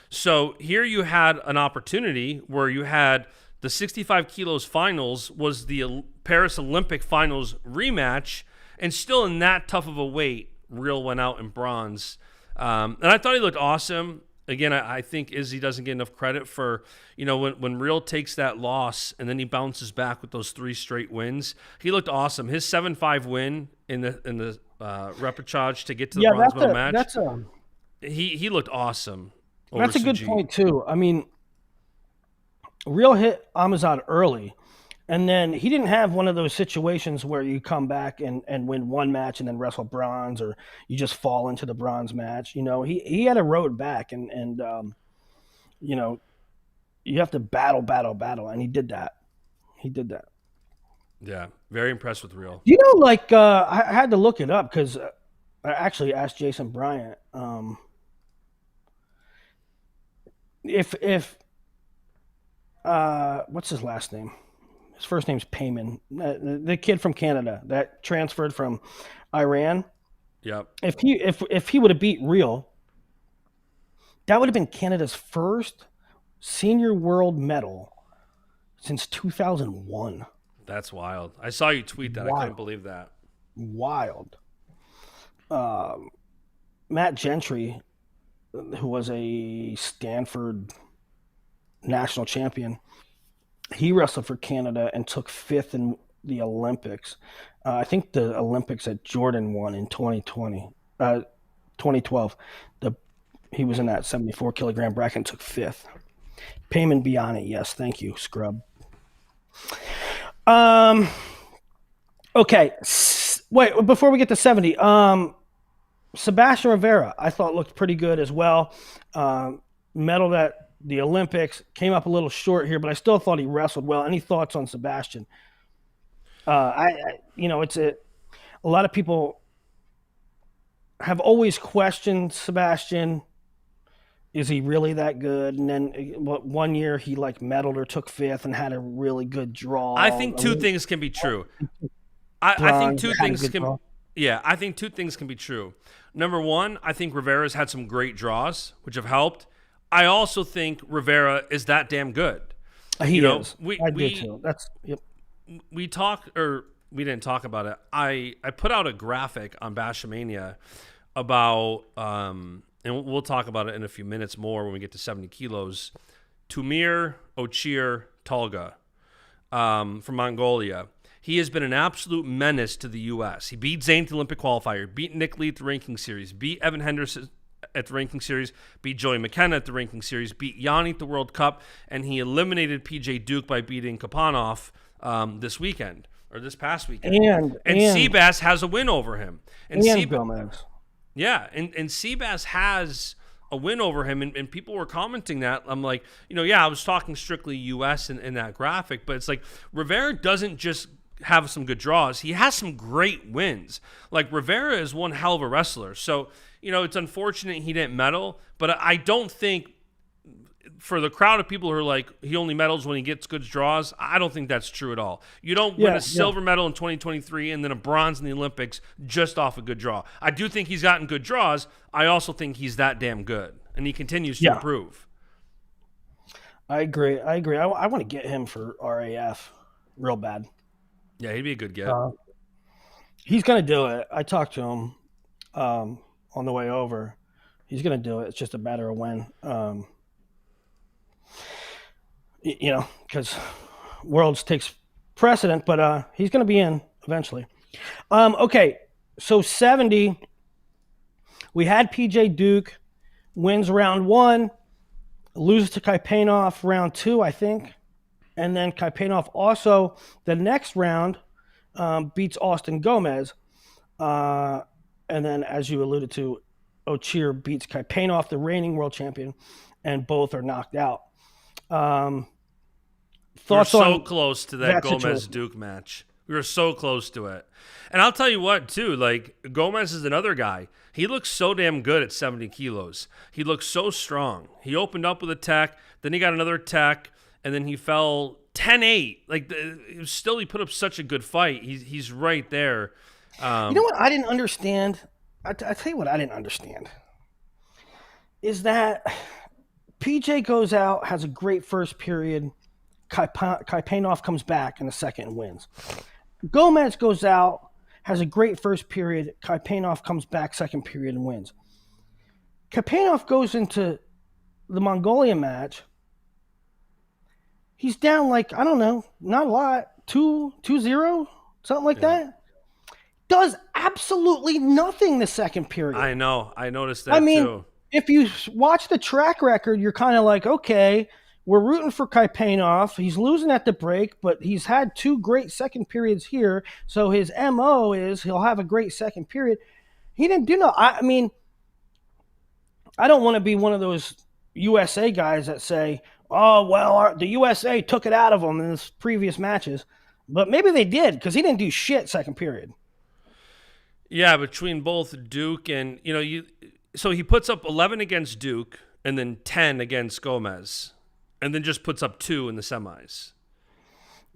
So here you had an opportunity where you had the 65 kilos finals was the Paris Olympic finals rematch, and still in that tough of a weight, Real went out in bronze. And I thought he looked awesome. Again, I think Izzy doesn't get enough credit for, when Real takes that loss and then he bounces back with those 3 straight wins. He looked awesome. His 7-5 win in the repechage to get to the bronze medal match. He looked awesome. That's a good point too. I mean, Real hit Amazon early, and then he didn't have one of those situations where you come back and win one match and then wrestle bronze, or you just fall into the bronze match. He had a road back, and you have to battle, and he did that. Yeah, very impressed with Real. I had to look it up because I actually asked Jason Bryant if what's his last name? His first name's Payman, the kid from Canada that transferred from Iran. Yep. If he would have beat Real, that would have been Canada's first senior world medal since 2001. That's wild. I saw you tweet that. I couldn't believe that. Wild. Matt Gentry, who was a Stanford national champion, he wrestled for Canada and took 5th in the Olympics. I think the Olympics that Jordan won in 2012. He was in that 74 kilogram bracket and took 5th. Payman Biani, yes, thank you, scrub. Okay, wait, before we get to 70, Sebastian Rivera, I thought looked pretty good as well. Medaled at the Olympics, came up a little short here, but I still thought he wrestled well. Any thoughts on Sebastian? It's a lot of people have always questioned Sebastian. Is he really that good? And then one year he medaled or took 5th and had a really good draw. I think two things can be true. I think two things can. Yeah, I think 2 things can be true. Number one, I think Rivera's had some great draws, which have helped. I also think Rivera is that damn good. He is. I did too. Yep. We didn't talk about it. I put out a graphic on Baschamania about, and we'll talk about it in a few minutes more when we get to 70 kilos. Tumir Ochir Tolga from Mongolia. He has been an absolute menace to the U.S. He beat Zayn at the Olympic qualifier, beat Nick Lee at the ranking series, beat Evan Henderson at the ranking series, beat Joey McKenna at the ranking series, beat Yanni at the World Cup, and he eliminated PJ Duke by beating Kapanov this past weekend. And Seabass has a win over him. And Gomez. Yeah, and Seabass has a win over him, and people were commenting that. I'm like, I was talking strictly U.S. in that graphic, but it's like Rivera doesn't just have some good draws. He has some great wins. Like, Rivera is one hell of a wrestler. So, it's unfortunate he didn't medal, but I don't think for the crowd of people who are like, he only medals when he gets good draws, I don't think that's true at all. You don't win a silver medal in 2023 and then a bronze in the Olympics just off a good draw. I do think he's gotten good draws. I also think he's that damn good, and he continues to improve. I agree. I want to get him for RAF real bad. Yeah, he'd be a good get. He's going to do it. I talked to him on the way over. He's going to do it. It's just a matter of when. Because Worlds takes precedent, but he's going to be in eventually. Okay, so 70, we had PJ Duke, wins round 1, loses to Kaipanov round 2, I think. And then Kaipanov also, the next round, beats Austin Gomez. And then, as you alluded to, O'Cheer beats Kaipanov, the reigning world champion, and both are knocked out. We were Thoughts so on close to that that Gomez situation? Duke match. We were so close to it. And I'll tell you what, too, like Gomez is another guy. He looks so damn good at 70 kilos. He looks so strong. He opened up with a tech, then he got another tech, and then he fell 10-8. Like, he put up such a good fight. He's right there. You know what I didn't understand? I tell you what I didn't understand is that PJ goes out, has a great first period. Kaipanov comes back in the second and wins. Gomez goes out, has a great first period. Kaipanov comes back second period and wins. Kaipanov goes into the Mongolia match. He's down like, I don't know, not a lot, 2-0, something like that. Does absolutely nothing the second period. I know. I noticed that too. If you watch the track record, you're kind of like, okay, we're rooting for Kaipanov. He's losing at the break, but he's had 2 great second periods here. So his MO is he'll have a great second period. He didn't do no. I mean, I don't want to be one of those USA guys that say, oh, well, the USA took it out of him in his previous matches. But maybe they did because he didn't do shit second period. Yeah, between both Duke and, so he puts up 11 against Duke and then 10 against Gomez and then just puts up 2 in the semis.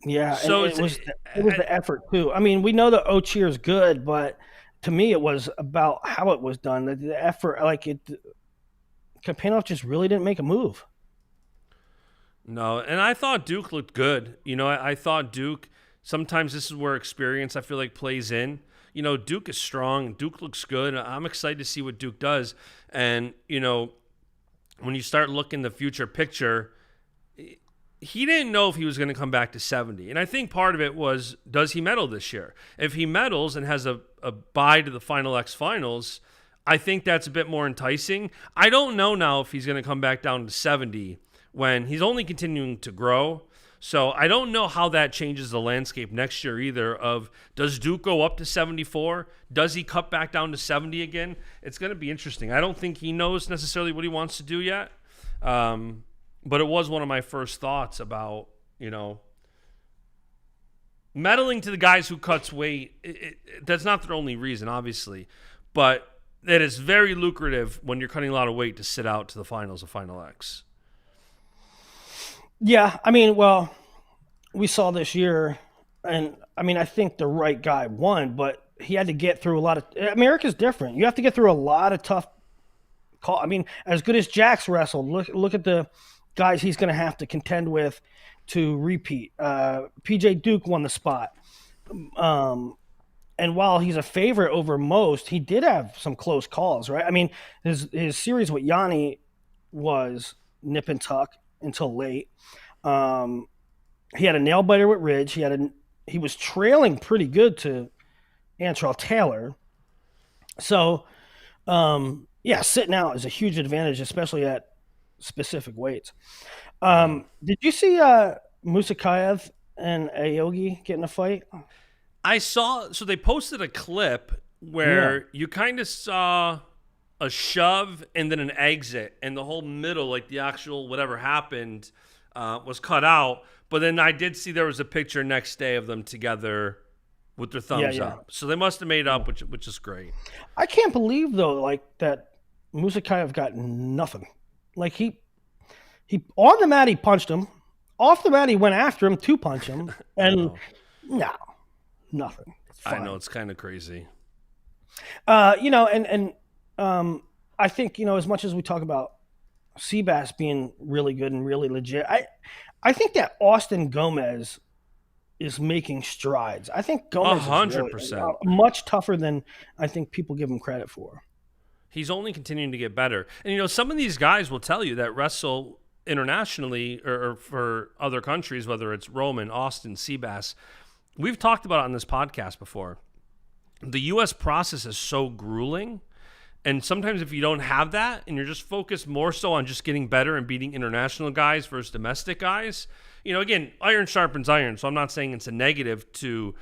Yeah, so it was the effort too. I mean, we know that O'Cheer is good, but to me it was about how it was done. The effort, Kaipanov just really didn't make a move. No, and I thought Duke looked good. I thought Duke, sometimes this is where experience, I feel like, plays in. Duke is strong. Duke looks good. I'm excited to see what Duke does. And, when you start looking the future picture, he didn't know if he was going to come back to 70. And I think part of it was, does he medal this year? If he medals and has a bye to the Final X finals, I think that's a bit more enticing. I don't know now if he's going to come back down to 70 when he's only continuing to grow. So I don't know how that changes the landscape next year either of, does Duke go up to 74? Does he cut back down to 70 again? It's going to be interesting. I don't think he knows necessarily what he wants to do yet. But it was one of my first thoughts about, meddling to the guys who cuts weight. That's not their only reason, obviously. But it is very lucrative when you're cutting a lot of weight to sit out to the finals of Final X. Yeah, I mean, well, we saw this year, and I mean, I think the right guy won, but he had to get through a lot of. America's different. You have to get through a lot of tough call. I mean, as good as Jax wrestled, look at the guys he's going to have to contend with to repeat. PJ Duke won the spot, and while he's a favorite over most, he did have some close calls, right? I mean, his series with Yanni was nip and tuck until late. He had a nail biter with Ridge. He was trailing pretty good to Antrell Taylor. So, sitting out is a huge advantage, especially at specific weights. Did you see Musakayev and Aogi get in a fight? I saw, so they posted a clip where you kind of saw a shove and then an exit, and the whole middle, like the actual whatever happened, was cut out. But then I did see there was a picture next day of them together with their thumbs up. So they must have made up, which is great. I can't believe though, like that Musakayev got nothing. Like he on the mat he punched him, off the mat he went after him to punch him, and no, nothing. I know, it's kind of crazy. I think, as much as we talk about Seabass being really good and really legit, I think that Austin Gomez is making strides. I think Gomez 100%. Is really, much tougher than I think people give him credit for. He's only continuing to get better. And, some of these guys will tell you that wrestle internationally or for other countries, whether it's Roman, Austin, Seabass. We've talked about it on this podcast before. The U.S. process is so grueling. And sometimes if you don't have that and you're just focused more so on just getting better and beating international guys versus domestic guys, again, iron sharpens iron. So I'm not saying it's a negative to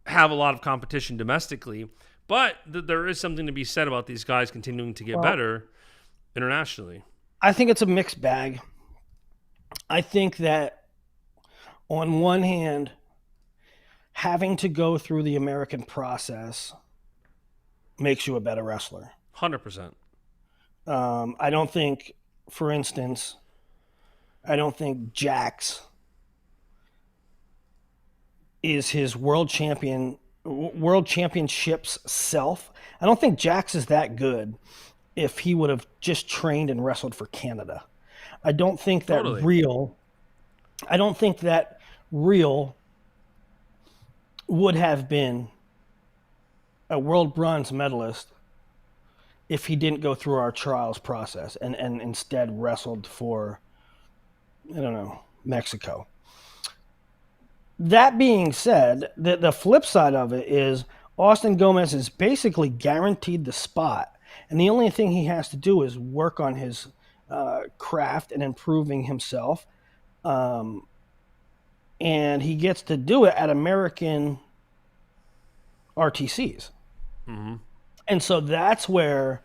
have a lot of competition domestically. But there is something to be said about these guys continuing to get better internationally. I think it's a mixed bag. I think that on one hand, having to go through the American process makes you a better wrestler. 100%. I don't think, for instance, Jax is his world championships self. I don't think Jax is that good if he would have just trained and wrestled for Canada. I don't think that Real would have been a world bronze medalist if he didn't go through our trials process and instead wrestled for, I don't know, Mexico. That being said, the flip side of it is Austin Gomez is basically guaranteed the spot. And the only thing he has to do is work on his craft and improving himself. And he gets to do it at American RTCs. Mm-hmm. And so that's where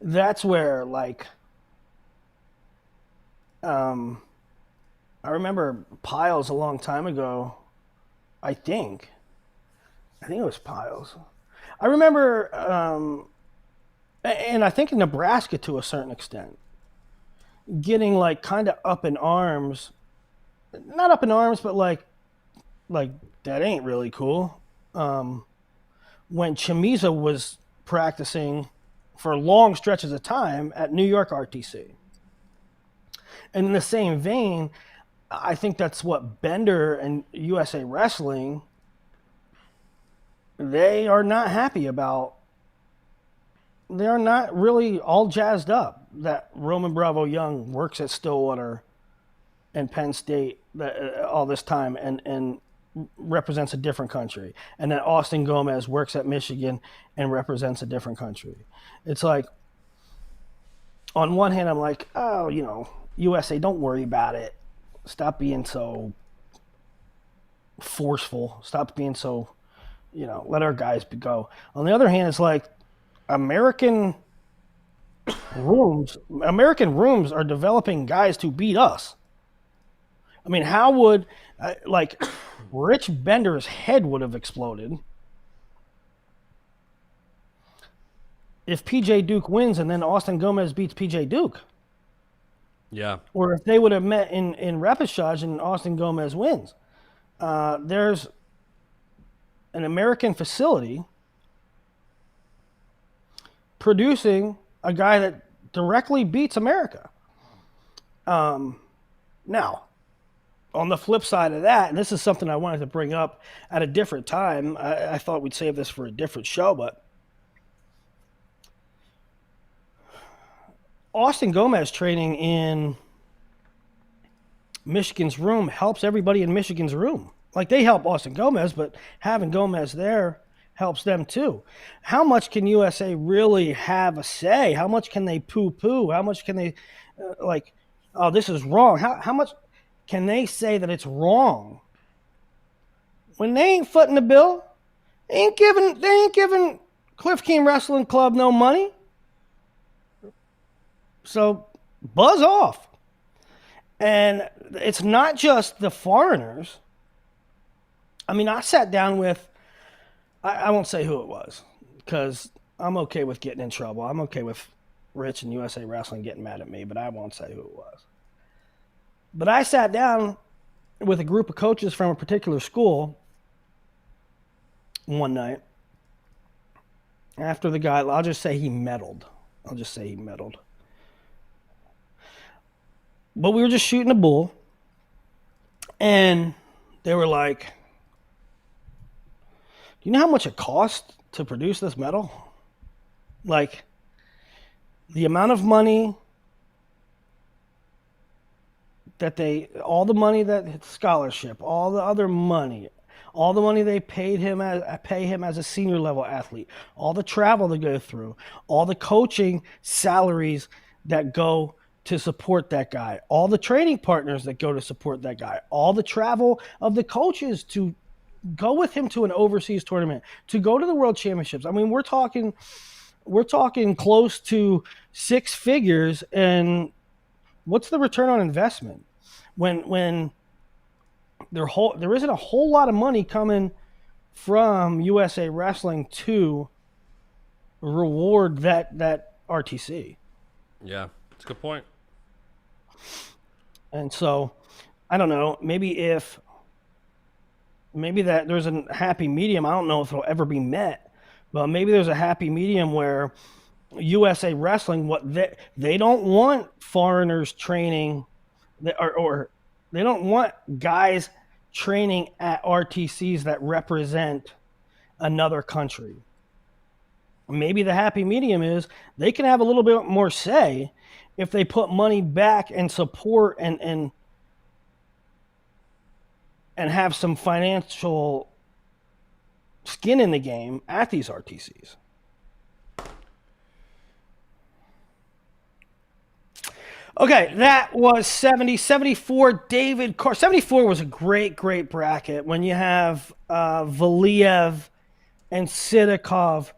like, I remember Piles a long time ago. I think it was Piles. I remember, and I think in Nebraska to a certain extent, getting like kind of up in arms, not up in arms, but like that ain't really cool. When Chamiza was practicing for long stretches of time at New York RTC. And in the same vein, I think that's what Bender and USA Wrestling, they are not happy about. They are not really all jazzed up that Roman Bravo Young works at Stillwater and Penn State all this time and represents a different country. And that Austin Gomez works at Michigan and represents a different country. It's like, on one hand, I'm like, oh, USA, don't worry about it. Stop being so forceful. Stop being so, let our guys go. On the other hand, it's like American rooms are developing guys to beat us. I mean, how would, Rich Bender's head would have exploded if PJ Duke wins and then Austin Gomez beats PJ Duke. Yeah. Or if they would have met in repechage and Austin Gomez wins. There's an American facility producing a guy that directly beats America. Now, on the flip side of that, and this is something I wanted to bring up at a different time. I thought we'd save this for a different show, but Austin Gomez training in Michigan's room helps everybody in Michigan's room. Like, they help Austin Gomez, but having Gomez there helps them too. How much can USA really have a say? How much can they poo-poo? How much can they, oh, this is wrong? How much can they say that it's wrong when they ain't footing the bill? They ain't giving Cliff King Wrestling Club no money. So buzz off. And it's not just the foreigners. I mean, I sat down with, I won't say who it was, because I'm okay with getting in trouble. I'm okay with Rich and USA Wrestling getting mad at me, but I won't say who it was. But I sat down with a group of coaches from a particular school one night after the guy, I'll just say he meddled. But we were just shooting a bull, and they were like, do you know how much it costs to produce this medal? Like, the amount of money all the money that scholarship, all the other money, all the money they pay him as a senior level athlete, all the travel they go through, all the coaching salaries that go to support that guy, all the training partners that go to support that guy, all the travel of the coaches to go with him to an overseas tournament, to go to the World Championships. I mean, we're talking close to 6 figures, and what's the return on investment when there isn't a whole lot of money coming from USA Wrestling to reward that RTC. Yeah, that's a good point. And so, I don't know, maybe that there's a happy medium. I don't know if it'll ever be met, but maybe there's a happy medium where USA Wrestling, they don't want foreigners training, or they don't want guys training at RTCs that represent another country. Maybe the happy medium is they can have a little bit more say if they put money back and support and have some financial skin in the game at these RTCs. Okay, that was 70. 74, David Carr. 74 was a great bracket when you have Valiev and Sidakov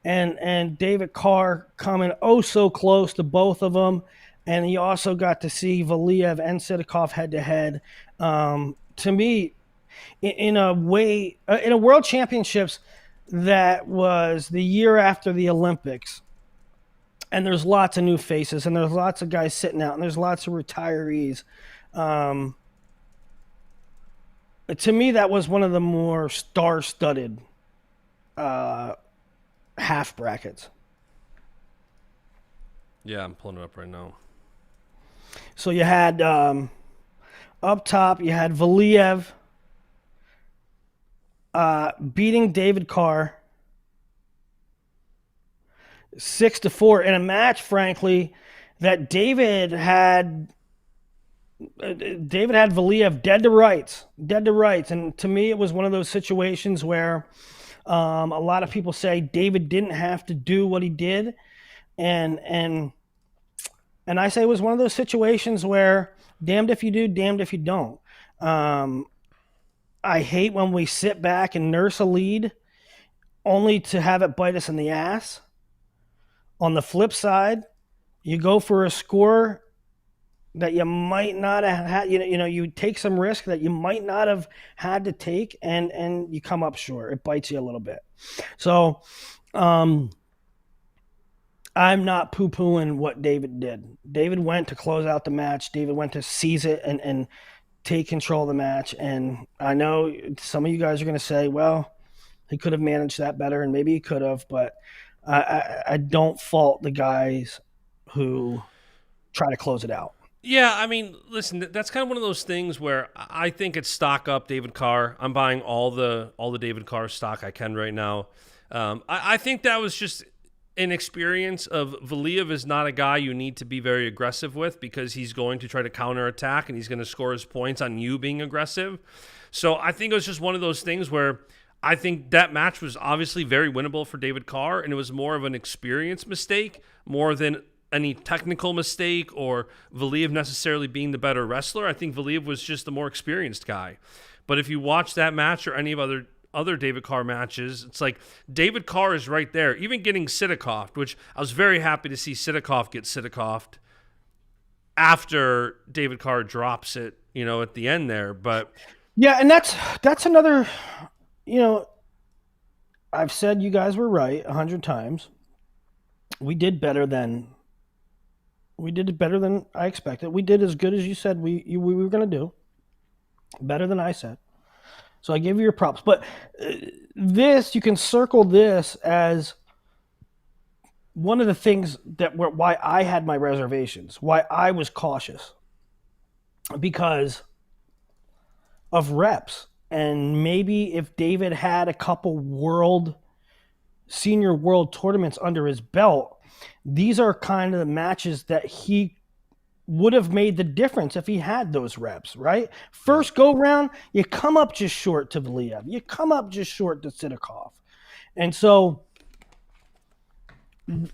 and David Carr coming so close to both of them. And you also got to see Valiev and Sidakov head-to-head. To me, in a World Championships that was the year after the Olympics, and there's lots of new faces, and there's lots of guys sitting out, and there's lots of retirees. To me, that was one of the more star-studded half brackets. Yeah, I'm pulling it up right now. So you had up top, you had Valiev beating David Carr 6-4 in a match, frankly, that David had Valiev dead to rights. And to me, it was one of those situations where a lot of people say David didn't have to do what he did. And I say it was one of those situations where damned if you do, damned if you don't. I hate when we sit back and nurse a lead only to have it bite us in the ass. On the flip side, you go for a score that you might not have had, you take some risk that you might not have had to take, and you come up short. It bites you a little bit. So I'm not poo-pooing what David did. David went to close out the match. David went to seize it and take control of the match. And I know some of you guys are going to say, well, he could have managed that better, and maybe he could have, but I don't fault the guys who try to close it out. Yeah, I mean, listen, that's kind of one of those things where I think it's stock up David Carr. I'm buying all the David Carr stock I can right now. I think that was just an experience of Valiev is not a guy you need to be very aggressive with because he's going to try to counterattack and he's going to score his points on you being aggressive. So I think it was just one of those things where I think that match was obviously very winnable for David Carr, and it was more of an experience mistake more than any technical mistake or Valiev necessarily being the better wrestler. I think Valiev was just the more experienced guy. But if you watch that match or any of other David Carr matches, it's like David Carr is right there, even getting Sidakov, which I was very happy to see Sidakov get Sidakov after David Carr drops it, at the end there. But yeah, and that's another, I've said you guys were right 100 times. We did better than I expected. We did as good as you said we were going to do. Better than I said. So I give you your props. But this, you can circle this as one of the things why I had my reservations, why I was cautious. Because of reps. And maybe if David had a couple senior world tournaments under his belt, these are kind of the matches that he would have made the difference if he had those reps, right? First go round, you come up just short to Valiev. You come up just short to Sidakov. And so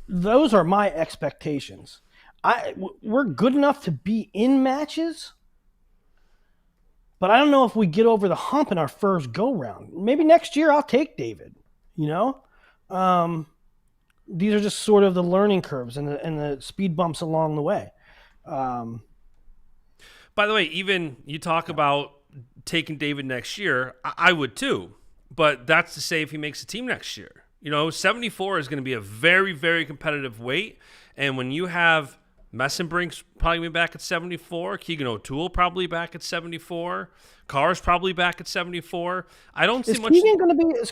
those are my expectations. We're good enough to be in matches But I don't know if we get over the hump in our first go round. Maybe next year I'll take David. You know, these are just sort of the learning curves and the speed bumps along the way. By the way, even you talk about taking David next year, I would too. But that's to say if he makes the team next year. 74 is going to be a very, very competitive weight. And when you have Messenbrink's probably be back at 74, Keegan O'Toole probably back at 74, Carr's probably back at 74. I don't see much. Is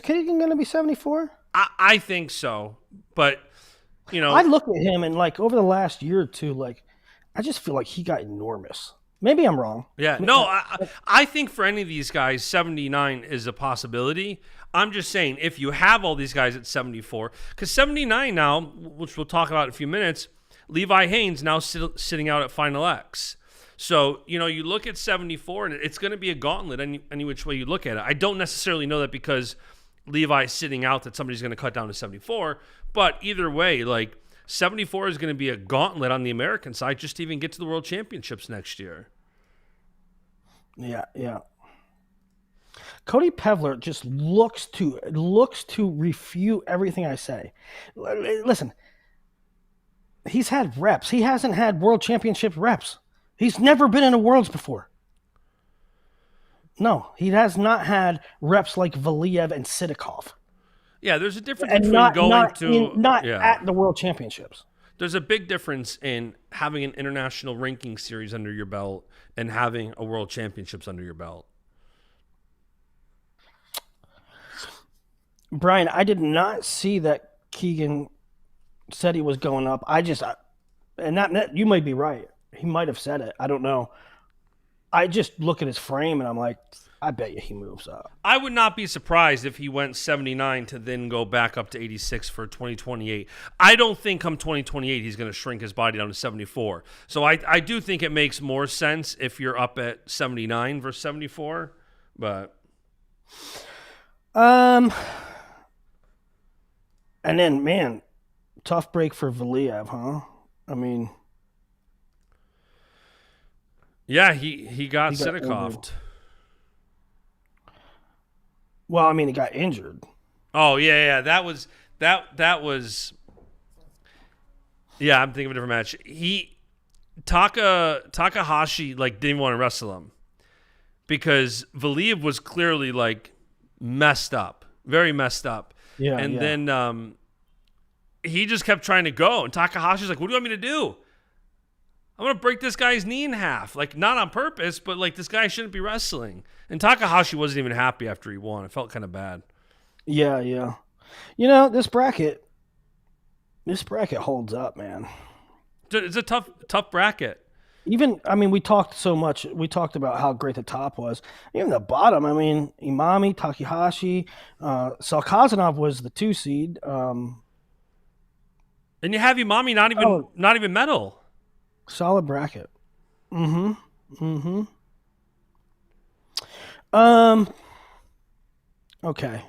Keegan going to be 74? I think so. But, I look at him and, like, over the last year or two, like, I just feel like he got enormous. Maybe I'm wrong. Yeah. No, I think for any of these guys, 79 is a possibility. I'm just saying, if you have all these guys at 74, because 79 now, which we'll talk about in a few minutes, Levi Haynes now sitting out at Final X. So, you look at 74, and it's going to be a gauntlet any which way you look at it. I don't necessarily know that because Levi's sitting out that somebody's going to cut down to 74, but either way, like, 74 is going to be a gauntlet on the American side just to even get to the World Championships next year. Yeah. Cody Pevler just looks to refute everything I say. Listen, he's had reps. He hasn't had World Championship reps. He's never been in a Worlds before. No, he has not had reps like Valiev and Sidikov. Yeah, there's a difference between at the World Championships. There's a big difference in having an international ranking series under your belt and having a World Championships under your belt. Brian, I did not see that Keegan said he was going up. You might be right. He might have said it. I don't know. I just look at his frame and I'm like, I bet you he moves up. I would not be surprised if he went 79 to then go back up to 86 for 2028. I don't think come 2028 he's going to shrink his body down to 74. So I do think it makes more sense if you're up at 79 versus 74. But and then, man, tough break for Valiev, huh? I mean, yeah, he got Sidikov. Well, I mean, he got injured. Oh yeah, that was. Yeah, I'm thinking of a different match. Takahashi didn't even want to wrestle him because Valiev was clearly messed up, very messed up. Yeah, and then he just kept trying to go, and Takahashi's like, "What do you want me to do? I'm going to break this guy's knee in half. Not on purpose, but, this guy shouldn't be wrestling." And Takahashi wasn't even happy after he won. It felt kind of bad. Yeah. This bracket holds up, man. It's a tough bracket. Even, we talked so much. We talked about how great the top was. Even the bottom, Imami, Takahashi, Salkazanov was the 2 seed. And you have Imami not even medal. Solid bracket. Okay.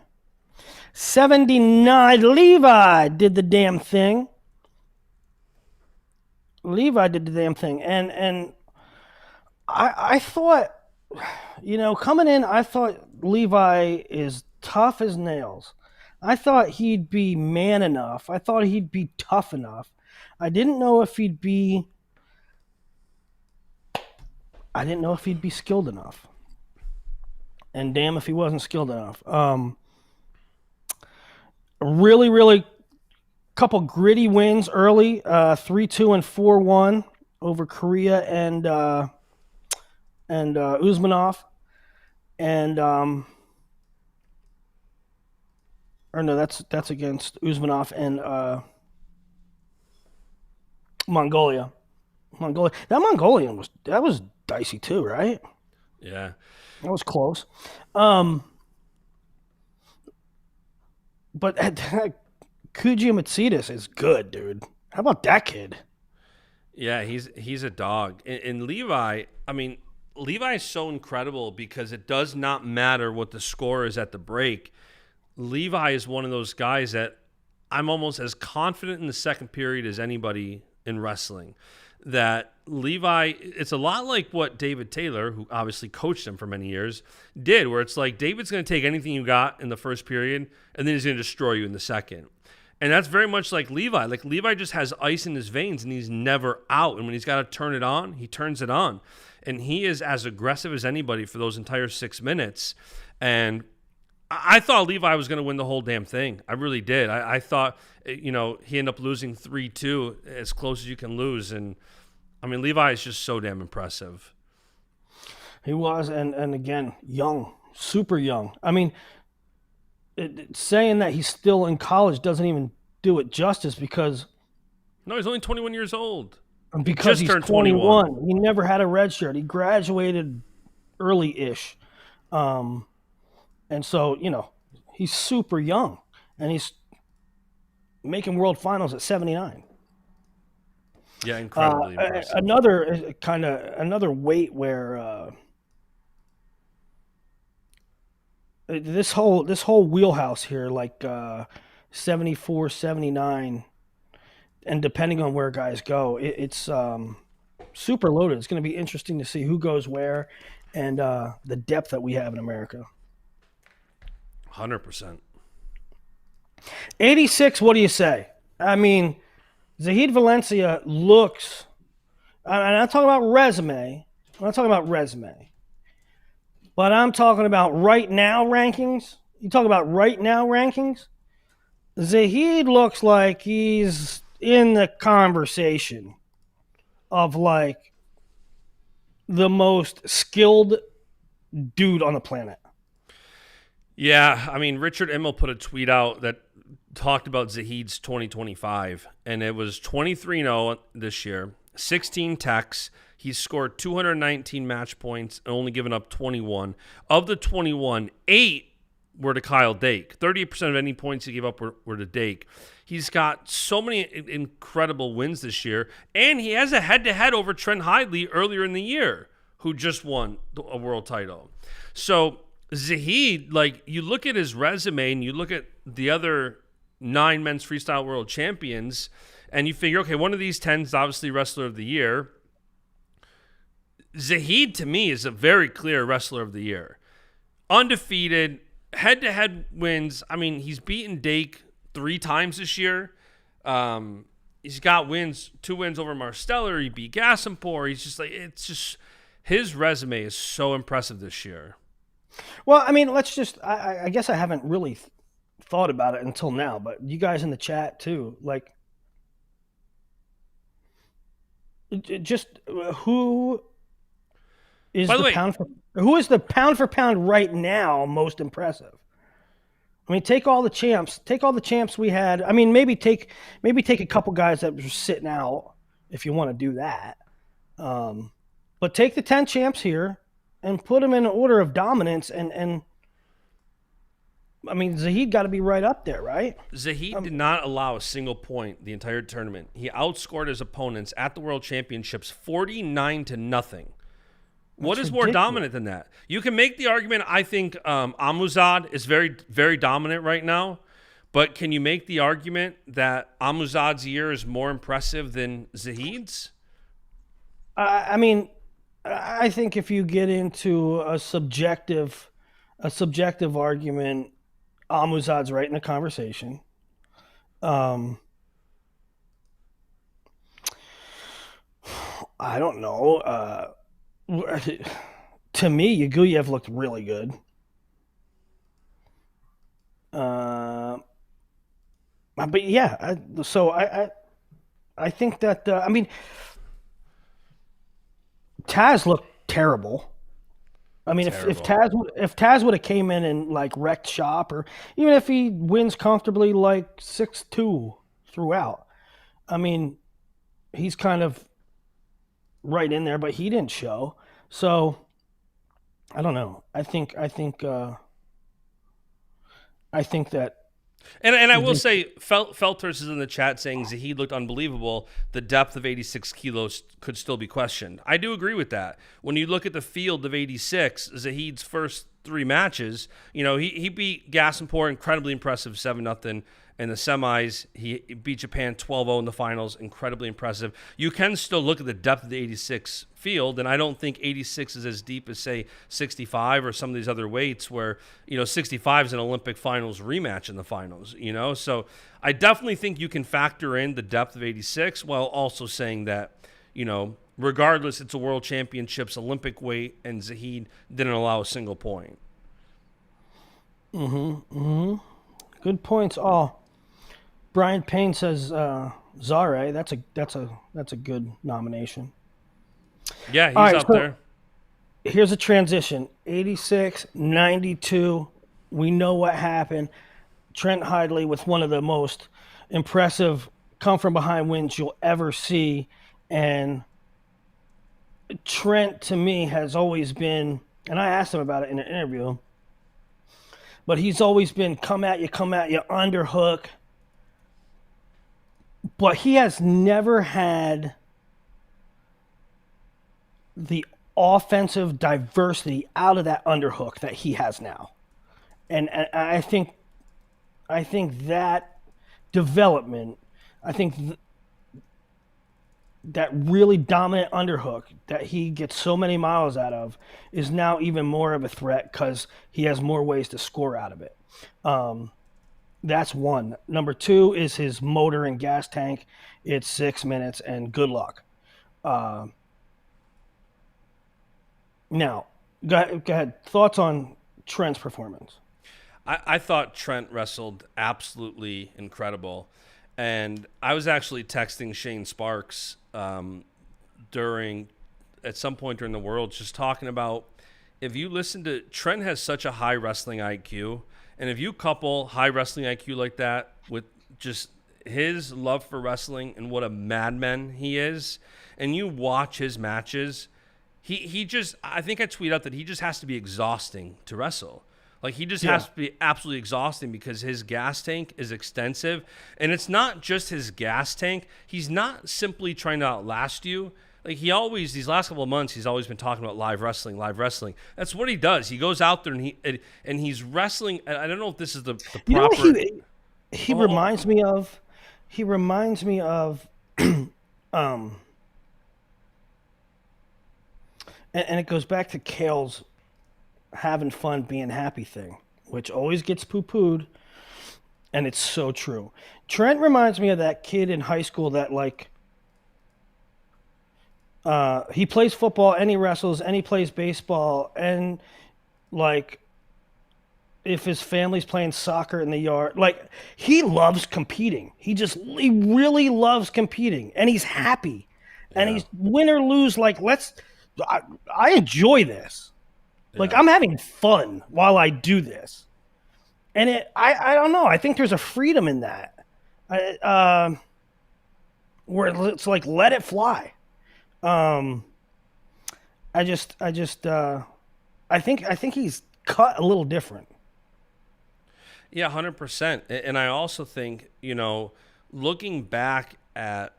79. Levi did the damn thing. And I thought, coming in, I thought Levi is tough as nails. I thought he'd be man enough. I thought he'd be tough enough. I didn't know if he'd be skilled enough. And damn if he wasn't skilled enough. Really, really couple gritty wins early, 3-2 and 4-1 over Korea and Usmanov. And that's against Usmanov and Mongolia. That Mongolian was dicey too, right? Yeah. That was close. But Kuji Matsidis is good, dude. How about that kid? Yeah, he's a dog. And Levi, Levi is so incredible because it does not matter what the score is at the break. Levi is one of those guys that I'm almost as confident in the second period as anybody in wrestling. that Levi, it's a lot like what David Taylor, who obviously coached him for many years, did, where it's like David's going to take anything you got in the first period, and then he's going to destroy you in the second. And that's very much like Levi. Like, Levi just has ice in his veins, and he's never out. And when he's got to turn it on, he turns it on. And he is as aggressive as anybody for those entire 6 minutes. And I thought Levi was going to win the whole damn thing. I really did. I thought, he ended up losing 3-2, as close as you can lose. And, I mean, Levi is just so damn impressive. He was, and again, young, super young. I mean, saying that he's still in college doesn't even do it justice because... No, he's only 21 years old. Because he's 21. He never had a red shirt. He graduated early-ish. And so, he's super young. And he's making world finals at 79. Yeah, incredibly impressive. Another weight where this whole wheelhouse here, like 74, 79, and depending on where guys go, it's super loaded. It's going to be interesting to see who goes where and the depth that we have in America. 100%. 86, what do you say? I mean, Zahid Valencia looks, I'm not talking about resume. I'm not talking about resume. But I'm talking about right now rankings. You talk about right now rankings. Zahid looks like he's in the conversation of like the most skilled dude on the planet. Yeah, I mean, Richard Immel put a tweet out that talked about Zahid's 2025, and it was 23-0 this year, 16 techs. He's scored 219 match points and only given up 21. Of the 21, 8 were to Kyle Dake. 38% of any points he gave up were to Dake. He's got so many incredible wins this year, and he has a head-to-head over Trent Hidlay earlier in the year, who just won a world title. So Zahid, like, you look at his resume and you look at the other 9 men's freestyle world champions, and you figure, okay, one of these 10 is obviously wrestler of the year. Zahid, to me, is a very clear wrestler of the year. Undefeated, head-to-head wins. I mean, he's beaten Dake 3 times this year. He's got wins, 2 wins over Marsteller. He beat Gassimpor. He's just like, it's just, his resume is so impressive this year. Well, I mean, let's just, I guess I haven't really thought about it until now, but you guys in the chat too, like, just who is the pound for pound right now most impressive? I mean, take all the champs we had. I mean, maybe take a couple guys that were sitting out if you want to do that. But take the 10 champs here and put them in an order of dominance, and I mean, Zahid got to be right up there, right? Zahid did not allow a single point the entire tournament. He outscored his opponents at the World Championships 49-0. What is more dominant than that? You can make the argument, I think Amuzad is very, very dominant right now, but can you make the argument that Amuzad's year is more impressive than Zahid's? I mean, I think if you get into a subjective argument, Amuzad's right in the conversation. I don't know. To me, Yaguyev looked really good. But yeah, I think that I mean, Taz looked terrible. I mean, if Taz would have came in and like wrecked shop, or even if he wins comfortably like 6-2 throughout, I mean, he's kind of right in there, but he didn't show. So I don't know. I think that. And I will say, Felters is in the chat saying Zahid looked unbelievable. The depth of 86 kilos could still be questioned. I do agree with that. When you look at the field of 86, Zahid's first 3 matches. He beat Gaspar, incredibly impressive, 7-0 in the semis. He beat Japan 12-0 in the finals, incredibly impressive. You can still look at the depth of the 86 field, and I don't think 86 is as deep as, say, 65 or some of these other weights where, 65 is an Olympic finals rematch in the finals, So I definitely think you can factor in the depth of 86 while also saying that, regardless, it's a World Championships, Olympic weight, and Zahid didn't allow a single point. Good points all. Brian Payne says Zare. That's a good nomination. Yeah, he's up there. Here's a transition. 86, 92. We know what happened. Trent Hidlay with one of the most impressive come from behind wins you'll ever see. And Trent, to me, has always been, and I asked him about it in an interview, but he's always been come at you, underhook. But he has never had the offensive diversity out of that underhook that he has now. And I think that development, that really dominant underhook that he gets so many miles out of is now even more of a threat because he has more ways to score out of it. That's one. Number 2 is his motor and gas tank. It's 6 minutes, and good luck. Now, go ahead. Thoughts on Trent's performance? I thought Trent wrestled absolutely incredible. And I was actually texting Shane Sparks at some point during the Worlds, just talking about, if you listen to, Trent has such a high wrestling IQ, and if you couple high wrestling IQ like that with just his love for wrestling and what a madman he is, and you watch his matches, he just, I think I tweet out that he just has to be exhausting to wrestle. Like, he just has to be absolutely exhausting because his gas tank is extensive. And it's not just his gas tank. He's not simply trying to outlast you. Like, these last couple of months, he's always been talking about live wrestling. That's what he does. He goes out there and he's wrestling. I don't know if this is the proper. You know what he reminds me of? He reminds me of, and it goes back to Kale's having fun, being happy thing, which always gets poo-pooed, and it's so true. Trent reminds me of that kid in high school that, like, he plays football and he wrestles and he plays baseball, and, like, if his family's playing soccer in the yard, like, he loves competing. He really loves competing, and he's happy. Yeah. And he's win or lose, like, I enjoy this. Like, I'm having fun while I do this. And I don't know. I think there's a freedom in that. Where it's like, let it fly. I think he's cut a little different. Yeah, 100%. And I also think, looking back at,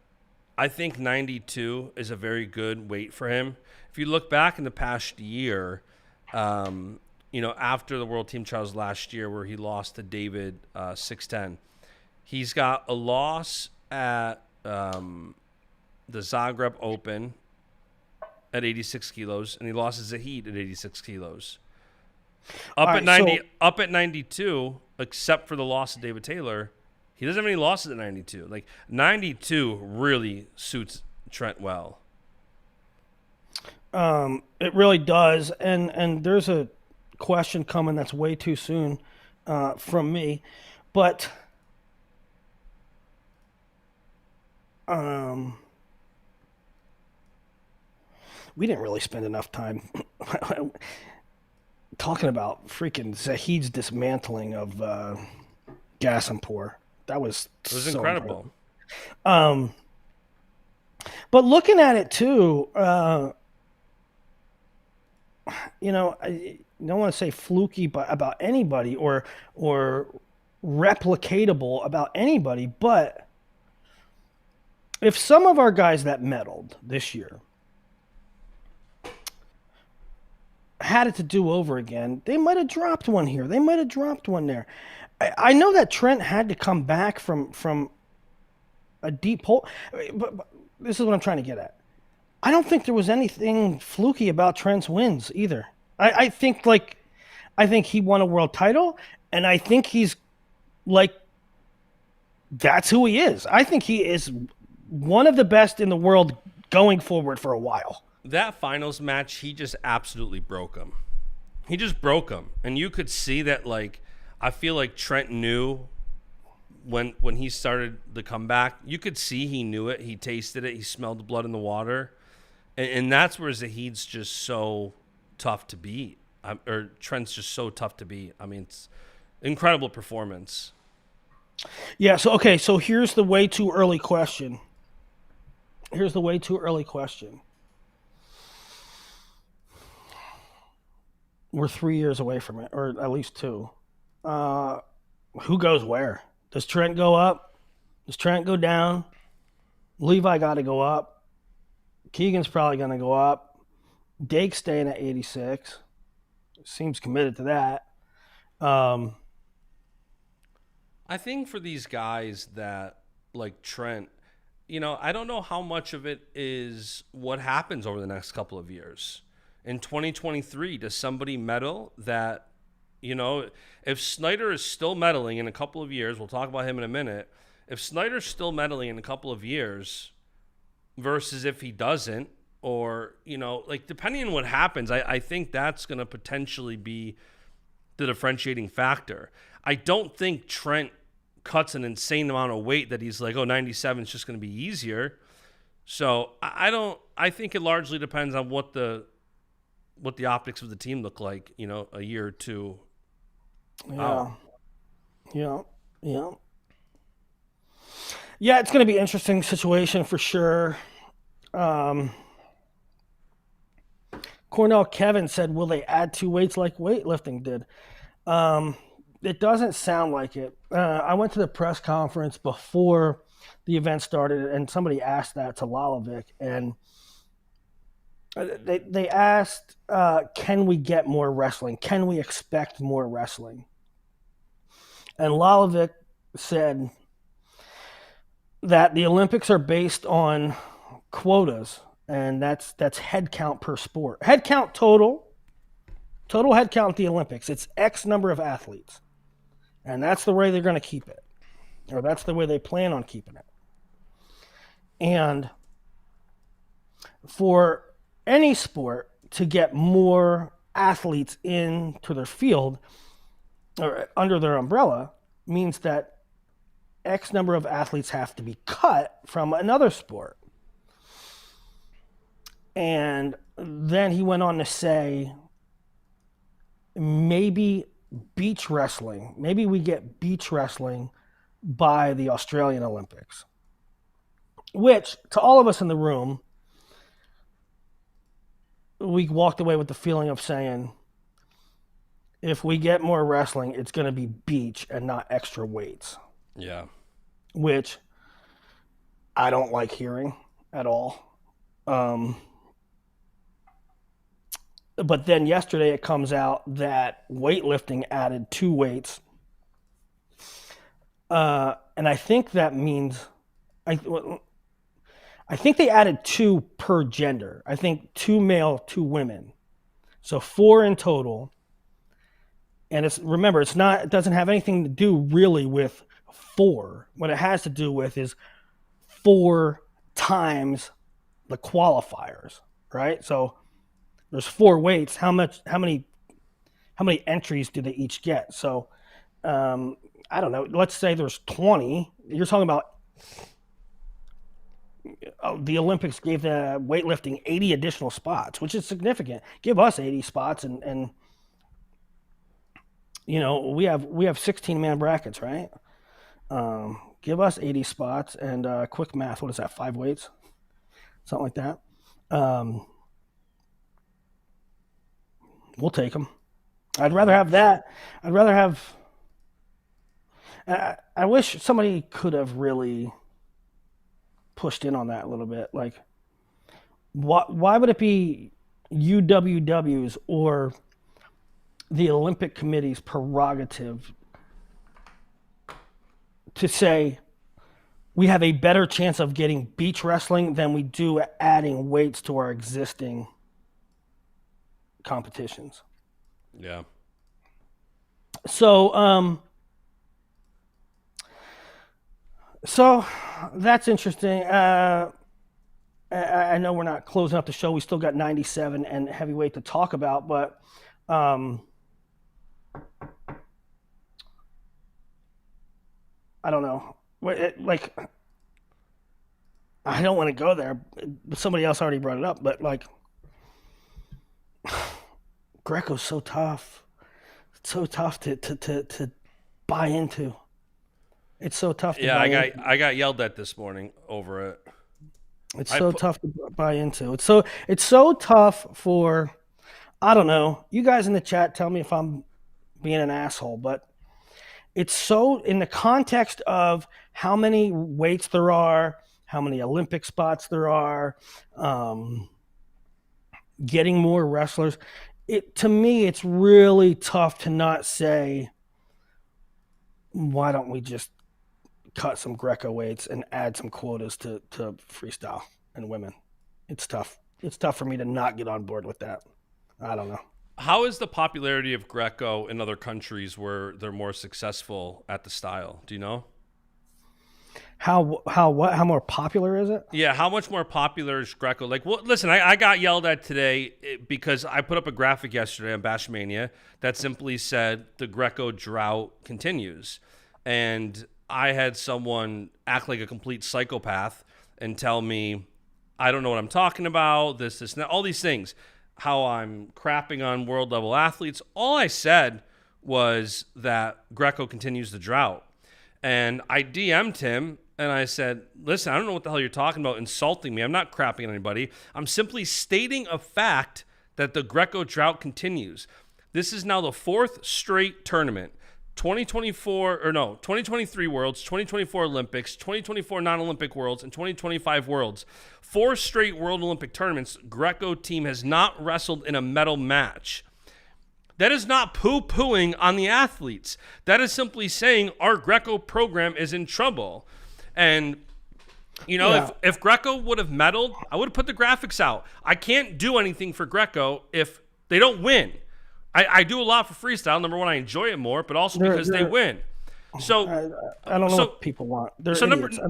I think 92 is a very good weight for him. If you look back in the past year, after the World Team Trials last year where he lost to David 6'10", he's got a loss at the Zagreb Open at 86 kilos, and he lost to Zahid at 86 kilos. Up at 92, except for the loss to David Taylor, he doesn't have any losses at 92. Like, 92 really suits Trent well. It really does, and there's a question coming that's way too soon from me, but we didn't really spend enough time talking about freaking Zahid's dismantling of Gaspar. That was so incredible. But looking at it too, I don't want to say fluky, but about anybody or replicatable about anybody. But if some of our guys that medaled this year had it to do over again, they might have dropped one here. They might have dropped one there. I know that Trent had to come back from a deep hole, but this is what I'm trying to get at. I don't think there was anything fluky about Trent's wins either. I think I think he won a world title, and I think he's like that's who he is. I think he is one of the best in the world going forward for a while. That finals match, he just absolutely broke him. He just broke him, and you could see that. Like, I feel like Trent knew when he started the comeback. You could see he knew it. He tasted it. He smelled the blood in the water, and that's where Zahid's just so tough to beat, or Trent's just so tough to beat. I mean, it's incredible performance. Yeah, so okay, so here's the way too early question. Here's the way too early question. We're 3 years away from it, or at least 2. Who goes where? Does Trent go up? Does Trent go down? Levi got to go up. Keegan's probably going to go up. Dake's staying at 86. Seems committed to that. I think for these guys that like Trent, I don't know how much of it is what happens over the next couple of years. In 2023, does somebody medal that, if Snyder is still medaling in a couple of years, we'll talk about him in a minute. If Snyder's still medaling in a couple of years versus if he doesn't, or, depending on what happens, I think that's going to potentially be the differentiating factor. I don't think Trent cuts an insane amount of weight that he's like, 97 is just going to be easier. So I think it largely depends on what the optics of the team look like, a year or two. Yeah. Yeah. Yeah. Yeah, it's going to be an interesting situation for sure. Cornell Kevin said, will they add 2 weights like weightlifting did? It doesn't sound like it. I went to the press conference before the event started, and somebody asked that to Lalovic, and they asked, can we get more wrestling? Can we expect more wrestling? And Lalovic said that the Olympics are based on quotas, and that's head count per sport. Head count total head count at the Olympics. It's X number of athletes. And that's the way they're going to keep it. Or that's the way they plan on keeping it. And for any sport to get more athletes into their field or under their umbrella means that X number of athletes have to be cut from another sport. And then he went on to say, maybe beach wrestling. Maybe we get beach wrestling by the Australian Olympics. Which, to all of us in the room, we walked away with the feeling of saying, if we get more wrestling, it's going to be beach and not extra weights. Yeah. Which I don't like hearing at all. But then yesterday it comes out that weightlifting added 2 weights. And I think that means, I think they added 2 per gender. I think 2 male, 2 women. So 4 in total. And it doesn't have anything to do really with 4. What it has to do with is 4 times the qualifiers, right? So there's 4 weights. How many entries do they each get? So, I don't know. Let's say there's 20. You're talking about the Olympics gave the weightlifting 80 additional spots, which is significant. Give us 80 spots, and we have 16-man brackets, right? Give us 80 spots, and quick math. What is that? 5 weights, something like that. We'll take them. I'd rather have that. I'd rather have. I wish somebody could have really pushed in on that a little bit. Like, why would it be UWW's or the Olympic Committee's prerogative to say we have a better chance of getting beach wrestling than we do adding weights to our existing competitions. Yeah. So that's interesting. I know we're not closing up the show. We still got 97 and heavyweight to talk about, but I don't know. Like, I don't want to go there. Somebody else already brought it up, but like, Greco's so tough. It's so tough to buy into. It's so tough to buy into. I got yelled at this morning over it. It's so tough to buy into. It's so tough for, I don't know. You guys in the chat, tell me if I'm being an asshole, but it's so, in the context of how many weights there are, how many Olympic spots there are, getting more wrestlers. To me, it's really tough to not say, why don't we just cut some Greco weights and add some quotas to freestyle and women? It's tough. It's tough for me to not get on board with that. I don't know. How is the popularity of Greco in other countries where they're more successful at the style? Do you know? How more popular is it? Yeah, how much more popular is Greco? Like, well, listen, I got yelled at today because I put up a graphic yesterday on Baschamania that simply said the Greco drought continues. And I had someone act like a complete psychopath and tell me, I don't know what I'm talking about, this, and that, all these things, how I'm crapping on world level athletes. All I said was that Greco continues the drought. And I DM'd him and I said, listen, I don't know what the hell you're talking about insulting me. I'm not crapping on anybody. I'm simply stating a fact that the Greco drought continues. This is now the fourth straight tournament. 2023 Worlds, 2024 Olympics, 2024 non-Olympic Worlds, and 2025 Worlds. 4 straight World Olympic tournaments, Greco team has not wrestled in a medal match. That is not poo-pooing on the athletes. That is simply saying our Greco program is in trouble. And, you know, if Greco would have medaled, I would have put the graphics out. I can't do anything for Greco if they don't win. I do a lot for freestyle. Number one, I enjoy it more, but also because they win. So I don't know what people want. They're idiots.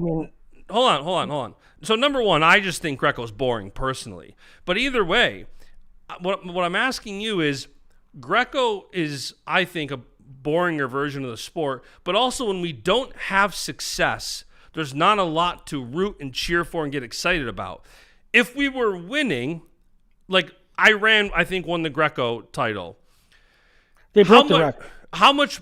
Hold on. So number one, I just think Greco's boring personally. But either way, what I'm asking you is, Greco is, I think, a boringer version of the sport. But also, when we don't have success, there's not a lot to root and cheer for and get excited about. If we were winning, like Iran, I think, won the Greco title. They broke the record. How much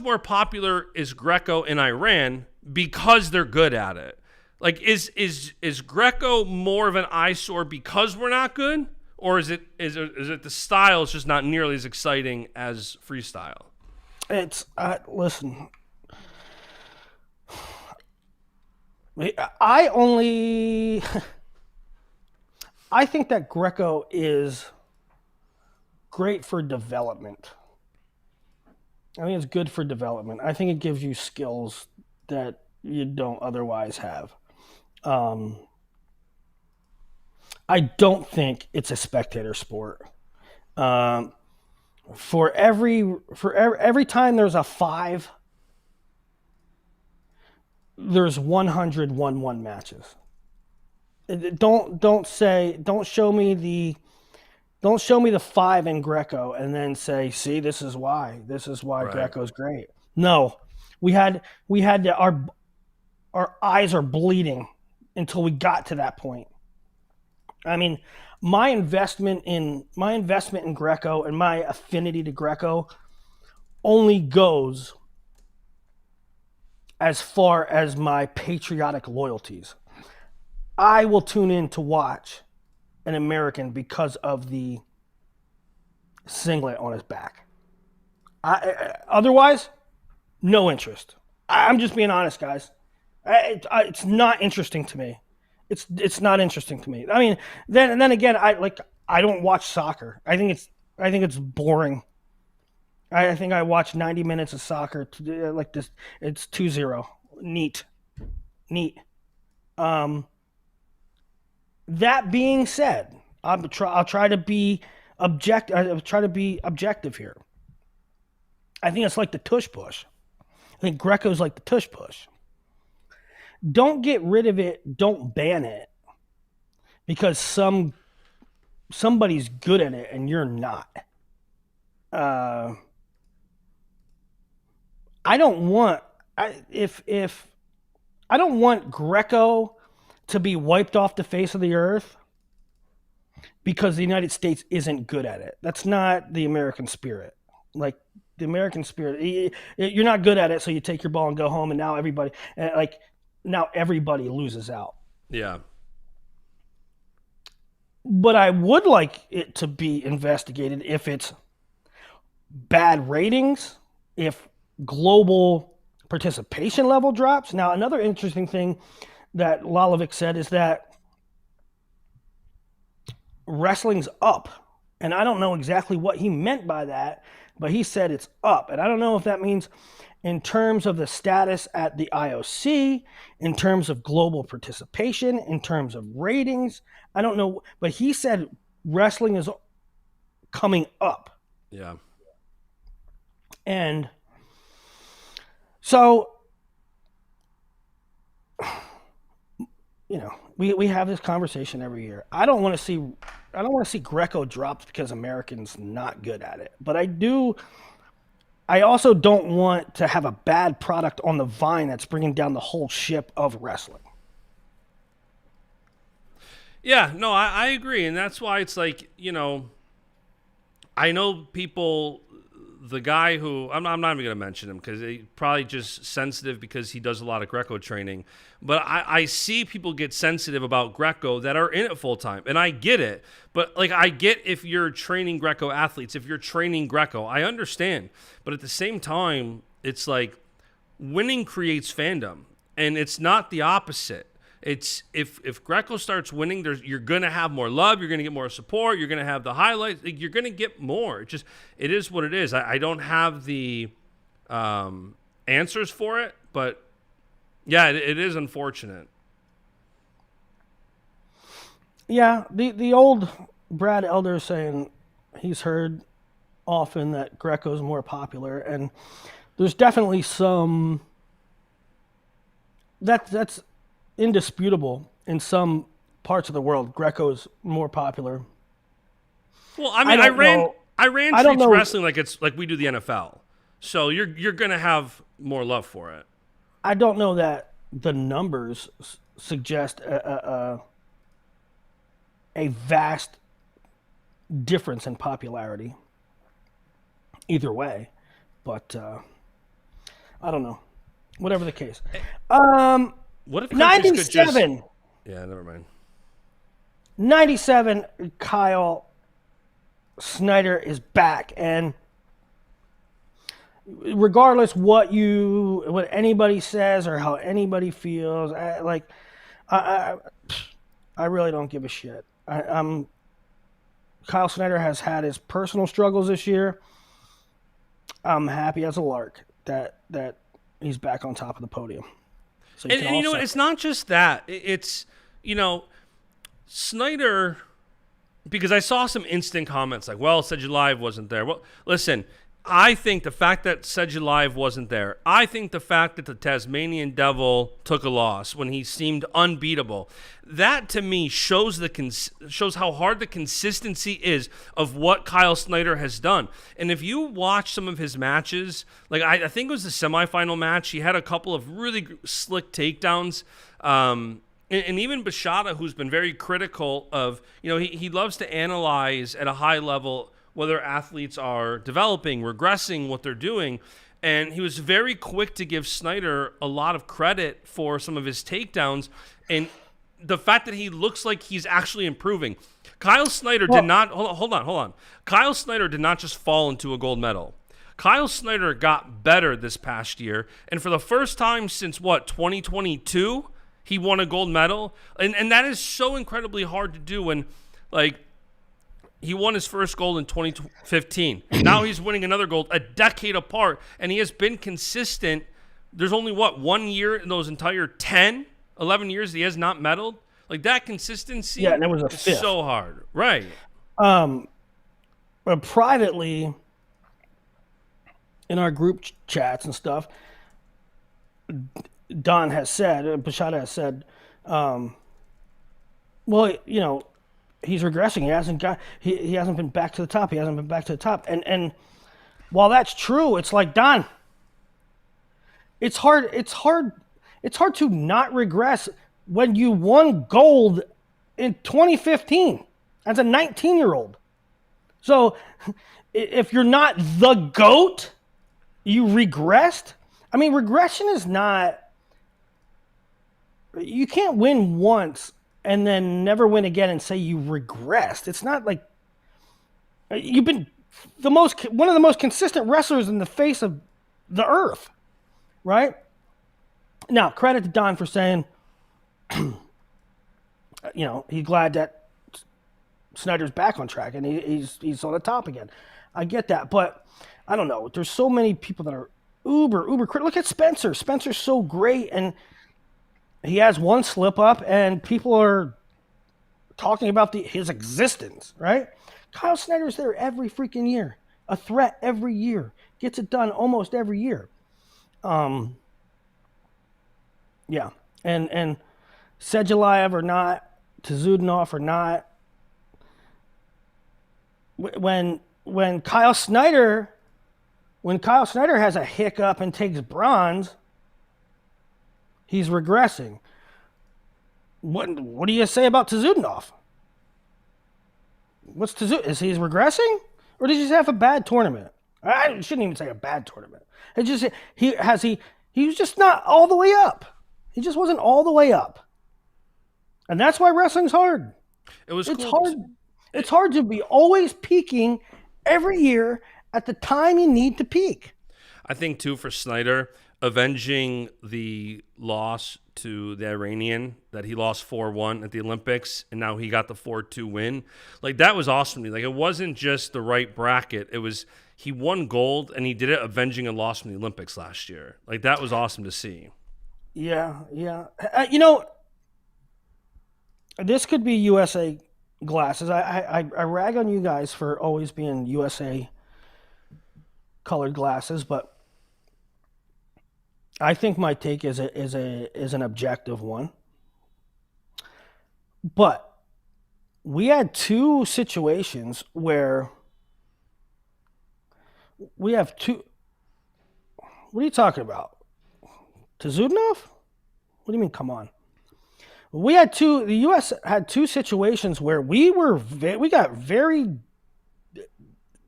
more popular is Greco in Iran because they're good at it? Like, is Greco more of an eyesore because we're not good, or is it the style is just not nearly as exciting as freestyle? It's listen. I think that Greco is great for development. I think it's good for development. I think it gives you skills that you don't otherwise have. I don't think it's a spectator sport. For every time there's a 5, there's 100 1-1 matches. Don't show me the 5 in Greco and then say, see, this is why right. Greco's great. No, we had our eyes are bleeding until we got to that point. I mean, my investment in Greco and my affinity to Greco only goes as far as my patriotic loyalties. I will tune in to watch an American because of the singlet on his back. Otherwise, no interest. I'm just being honest, guys. It's not interesting to me. It's not interesting to me. I mean, then again, I don't watch soccer. I think it's boring. I think I watched 90 minutes of soccer like this. It's 2-0. Neat. That being said, I'll try to be objective here. I think it's like the tush push. I think Greco's like the tush push. Don't get rid of it. Don't ban it because somebody's good at it and you're not. I don't want Greco to be wiped off the face of the earth because the United States isn't good at it. That's not the American spirit. Like the American spirit, you're not good at it, so you take your ball and go home, and now everybody loses out. Yeah. But I would like it to be investigated if it's bad ratings, if global participation level drops. Now, another interesting thing that Lalovic said is that wrestling's up. And I don't know exactly what he meant by that, but he said it's up. And I don't know if that means in terms of the status at the IOC, in terms of global participation, in terms of ratings. I don't know. But he said wrestling is coming up. Yeah. And so, we have this conversation every year. I don't want to see Greco dropped because Americans not good at it. But I also don't want to have a bad product on the vine that's bringing down the whole ship of wrestling. Yeah, no, I agree. And that's why it's like, I know people, the guy who, I'm not even going to mention him because he's probably just sensitive because he does a lot of Greco training. But I see people get sensitive about Greco that are in it full time. And I get it. But I get if you're training Greco athletes, if you're training Greco, I understand. But at the same time, it's like winning creates fandom. And it's not the opposite. It's if Greco starts winning, you're going to have more love. You're going to get more support. You're going to have the highlights. You're going to get more. It is what it is. I don't have the answers for it, but yeah, it is unfortunate. Yeah, the old Brad Elder saying he's heard often that Greco's more popular, and there's definitely some that's indisputable in some parts of the world. Greco's more popular. Well, I mean, I ran streets wrestling like we do the NFL, so you're gonna have more love for it. I don't know that the numbers suggest a vast difference in popularity either way, but I don't know. Whatever the case. What if 97? Yeah, never mind. 97, Kyle Snyder is back, and regardless what anybody says or how anybody feels, I really don't give a shit. Kyle Snyder has had his personal struggles this year. I'm happy as a lark that he's back on top of the podium. So and you know what? It's not just that. It's, Snyder, because I saw some instant comments like, well, Sedge Live wasn't there. Well, listen, I think the fact that Sedge Live wasn't there, I think the fact that the Tasmanian Devil took a loss when he seemed unbeatable, that to me shows how hard the consistency is of what Kyle Snyder has done. And if you watch some of his matches, like I think it was the semifinal match, he had a couple of really slick takedowns. And even Baschamania, who's been very critical of, he loves to analyze at a high level whether athletes are developing, regressing, what they're doing. And he was very quick to give Snyder a lot of credit for some of his takedowns and the fact that he looks like he's actually improving. Kyle Snyder did not, hold on. Kyle Snyder did not just fall into a gold medal. Kyle Snyder got better this past year. And for the first time since 2022, he won a gold medal. And that is so incredibly hard to do when, He won his first gold in 2015. Now he's winning another gold a decade apart, and he has been consistent. There's only, 1 year in those entire 10, 11 years he has not medaled? Like, that consistency and it was a is fifth. so hard. Right. But privately, in our group chats and stuff, Don has said, Bashada has said, well, he's regressing. He hasn't been back to the top. He hasn't been back to the top. And while that's true, it's like, Don, it's hard to not regress when you won gold in 2015 as a 19-year-old. So if you're not the GOAT, you regressed. I mean, regression is not, you can't win once and then never win again and say you regressed. It's not like, you've been one of the most consistent wrestlers in the face of the earth, right? Now, credit to Don for saying, he's glad that Snyder's back on track and he's on the top again. I get that, but I don't know. There's so many people that are uber critical. Look at Spencer. Spencer's so great, and he has one slip up, and people are talking about his existence, right? Kyle Snyder's there every freaking year, a threat every year, gets it done almost every year. Yeah, and Sedulayev or not, Tazudinov or not, when Kyle Snyder has a hiccup and takes bronze, he's regressing. What do you say about Tazudinov? Is he regressing, or did he just have a bad tournament? I shouldn't even say a bad tournament. It's just he was just not all the way up. He just wasn't all the way up, and that's why wrestling's hard. It's cool. Hard. It's hard to be always peaking every year at the time you need to peak. I think, too, for Snyder, avenging the loss to the Iranian that he lost 4-1 at the Olympics, and now he got the 4-2 win. Like, that was awesome to me. Like, it wasn't just the right bracket. It was he won gold, and he did it avenging a loss from the Olympics last year. Like, that was awesome to see. Yeah. This could be USA glasses. I rag on you guys for always being USA colored glasses, but I think my take is an objective one. But we had two situations where we have two. What are you talking about? Tazudinov? What do you mean? Come on. We had two. The U.S. had two situations where we got very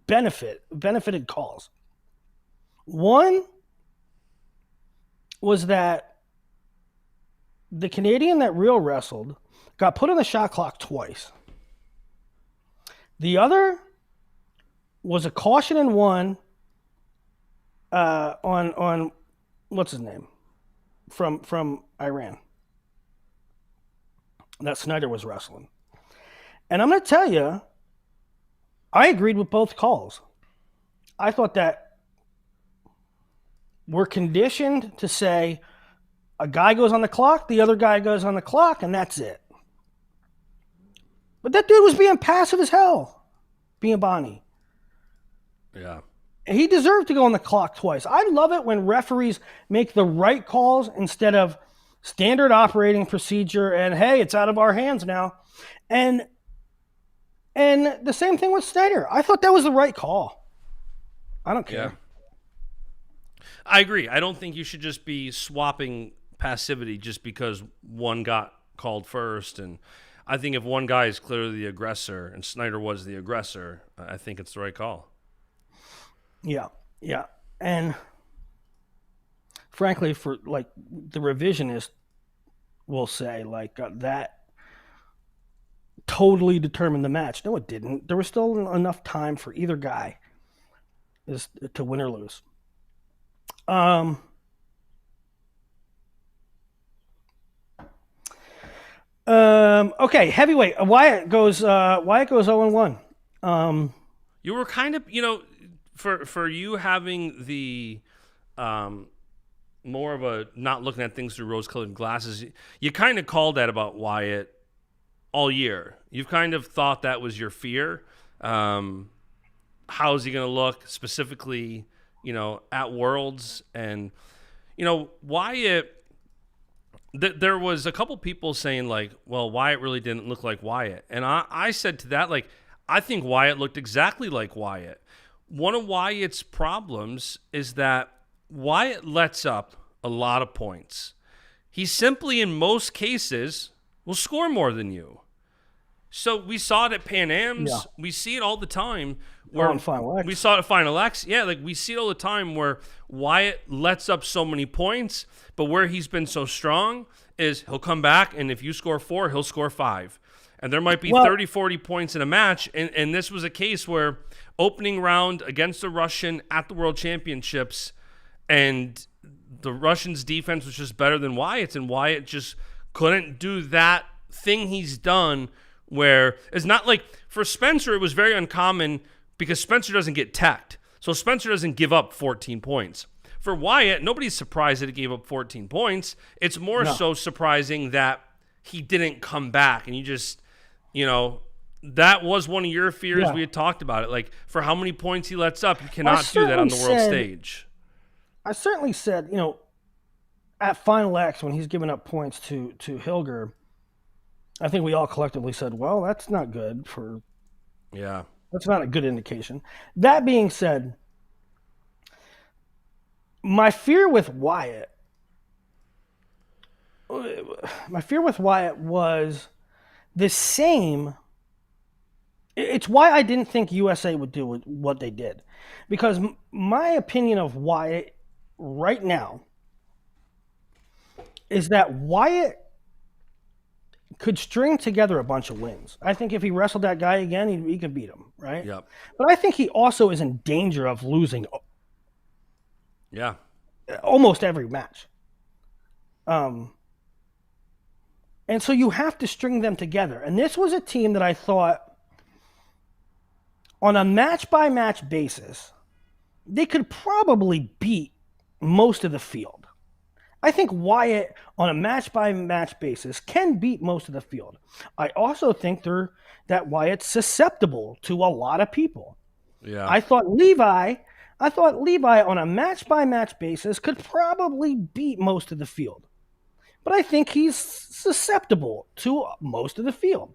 benefited calls. One was that the Canadian that real wrestled got put on the shot clock twice. The other was a caution and one on what's his name from Iran that Snyder was wrestling. And I'm going to tell you, I agreed with both calls. I thought that we're conditioned to say a guy goes on the clock, the other guy goes on the clock, and that's it. But that dude was being passive as hell, being Bonnie. Yeah. He deserved to go on the clock twice. I love it when referees make the right calls instead of standard operating procedure and, hey, it's out of our hands now. And the same thing with Snyder. I thought that was the right call. I don't care. Yeah. I agree. I don't think you should just be swapping passivity just because one got called first. And I think if one guy is clearly the aggressor and Snyder was the aggressor, I think it's the right call. Yeah. And frankly, for like the revisionist will say that totally determined the match. No, it didn't. There was still enough time for either guy to win or lose. Okay, heavyweight. Wyatt goes 0-1. You were kind of, for you having the more of a not looking at things through rose-colored glasses, you kind of called that about Wyatt all year. You've kind of thought that was your fear. How is he going to look specifically, at Worlds? And, Wyatt, there was a couple people saying, like, well, Wyatt really didn't look like Wyatt. And I said to that, like, I think Wyatt looked exactly like Wyatt. One of Wyatt's problems is that Wyatt lets up a lot of points. He simply, in most cases, will score more than you. So we saw it at Pan Am's. Yeah. We see it all the time. On Final X. We saw it at Final X. Yeah, like we see it all the time where Wyatt lets up so many points, but where he's been so strong is he'll come back, and if you score 4, he'll score 5. And there might be 30, 40 points in a match, and this was a case where opening round against the Russian at the World Championships, and the Russians' defense was just better than Wyatt's, and Wyatt just couldn't do that thing he's done where it's not like for Spencer, it was very uncommon because Spencer doesn't get teched. So Spencer doesn't give up 14 points. For Wyatt, nobody's surprised that he gave up 14 points. It's more so surprising that he didn't come back. And you just, that was one of your fears. Yeah. We had talked about it. Like, for how many points he lets up, you cannot do that on the world stage. I certainly said, at Final X, when he's giving up points to Hilger, I think we all collectively said, well, that's not good for... Yeah. That's not a good indication. That being said, my fear with Wyatt was the same. It's why I didn't think USA would do what they did. Because my opinion of Wyatt right now is that Wyatt could string together a bunch of wins. I think if he wrestled that guy again, he could beat him, right? Yep. But I think he also is in danger of losing. Yeah. Almost every match. And so you have to string them together. And this was a team that I thought, on a match-by-match basis, they could probably beat most of the field. I think Wyatt, on a match-by-match basis, can beat most of the field. I also think that Wyatt's susceptible to a lot of people. Yeah. I thought Levi, on a match-by-match basis, could probably beat most of the field. But I think he's susceptible to most of the field.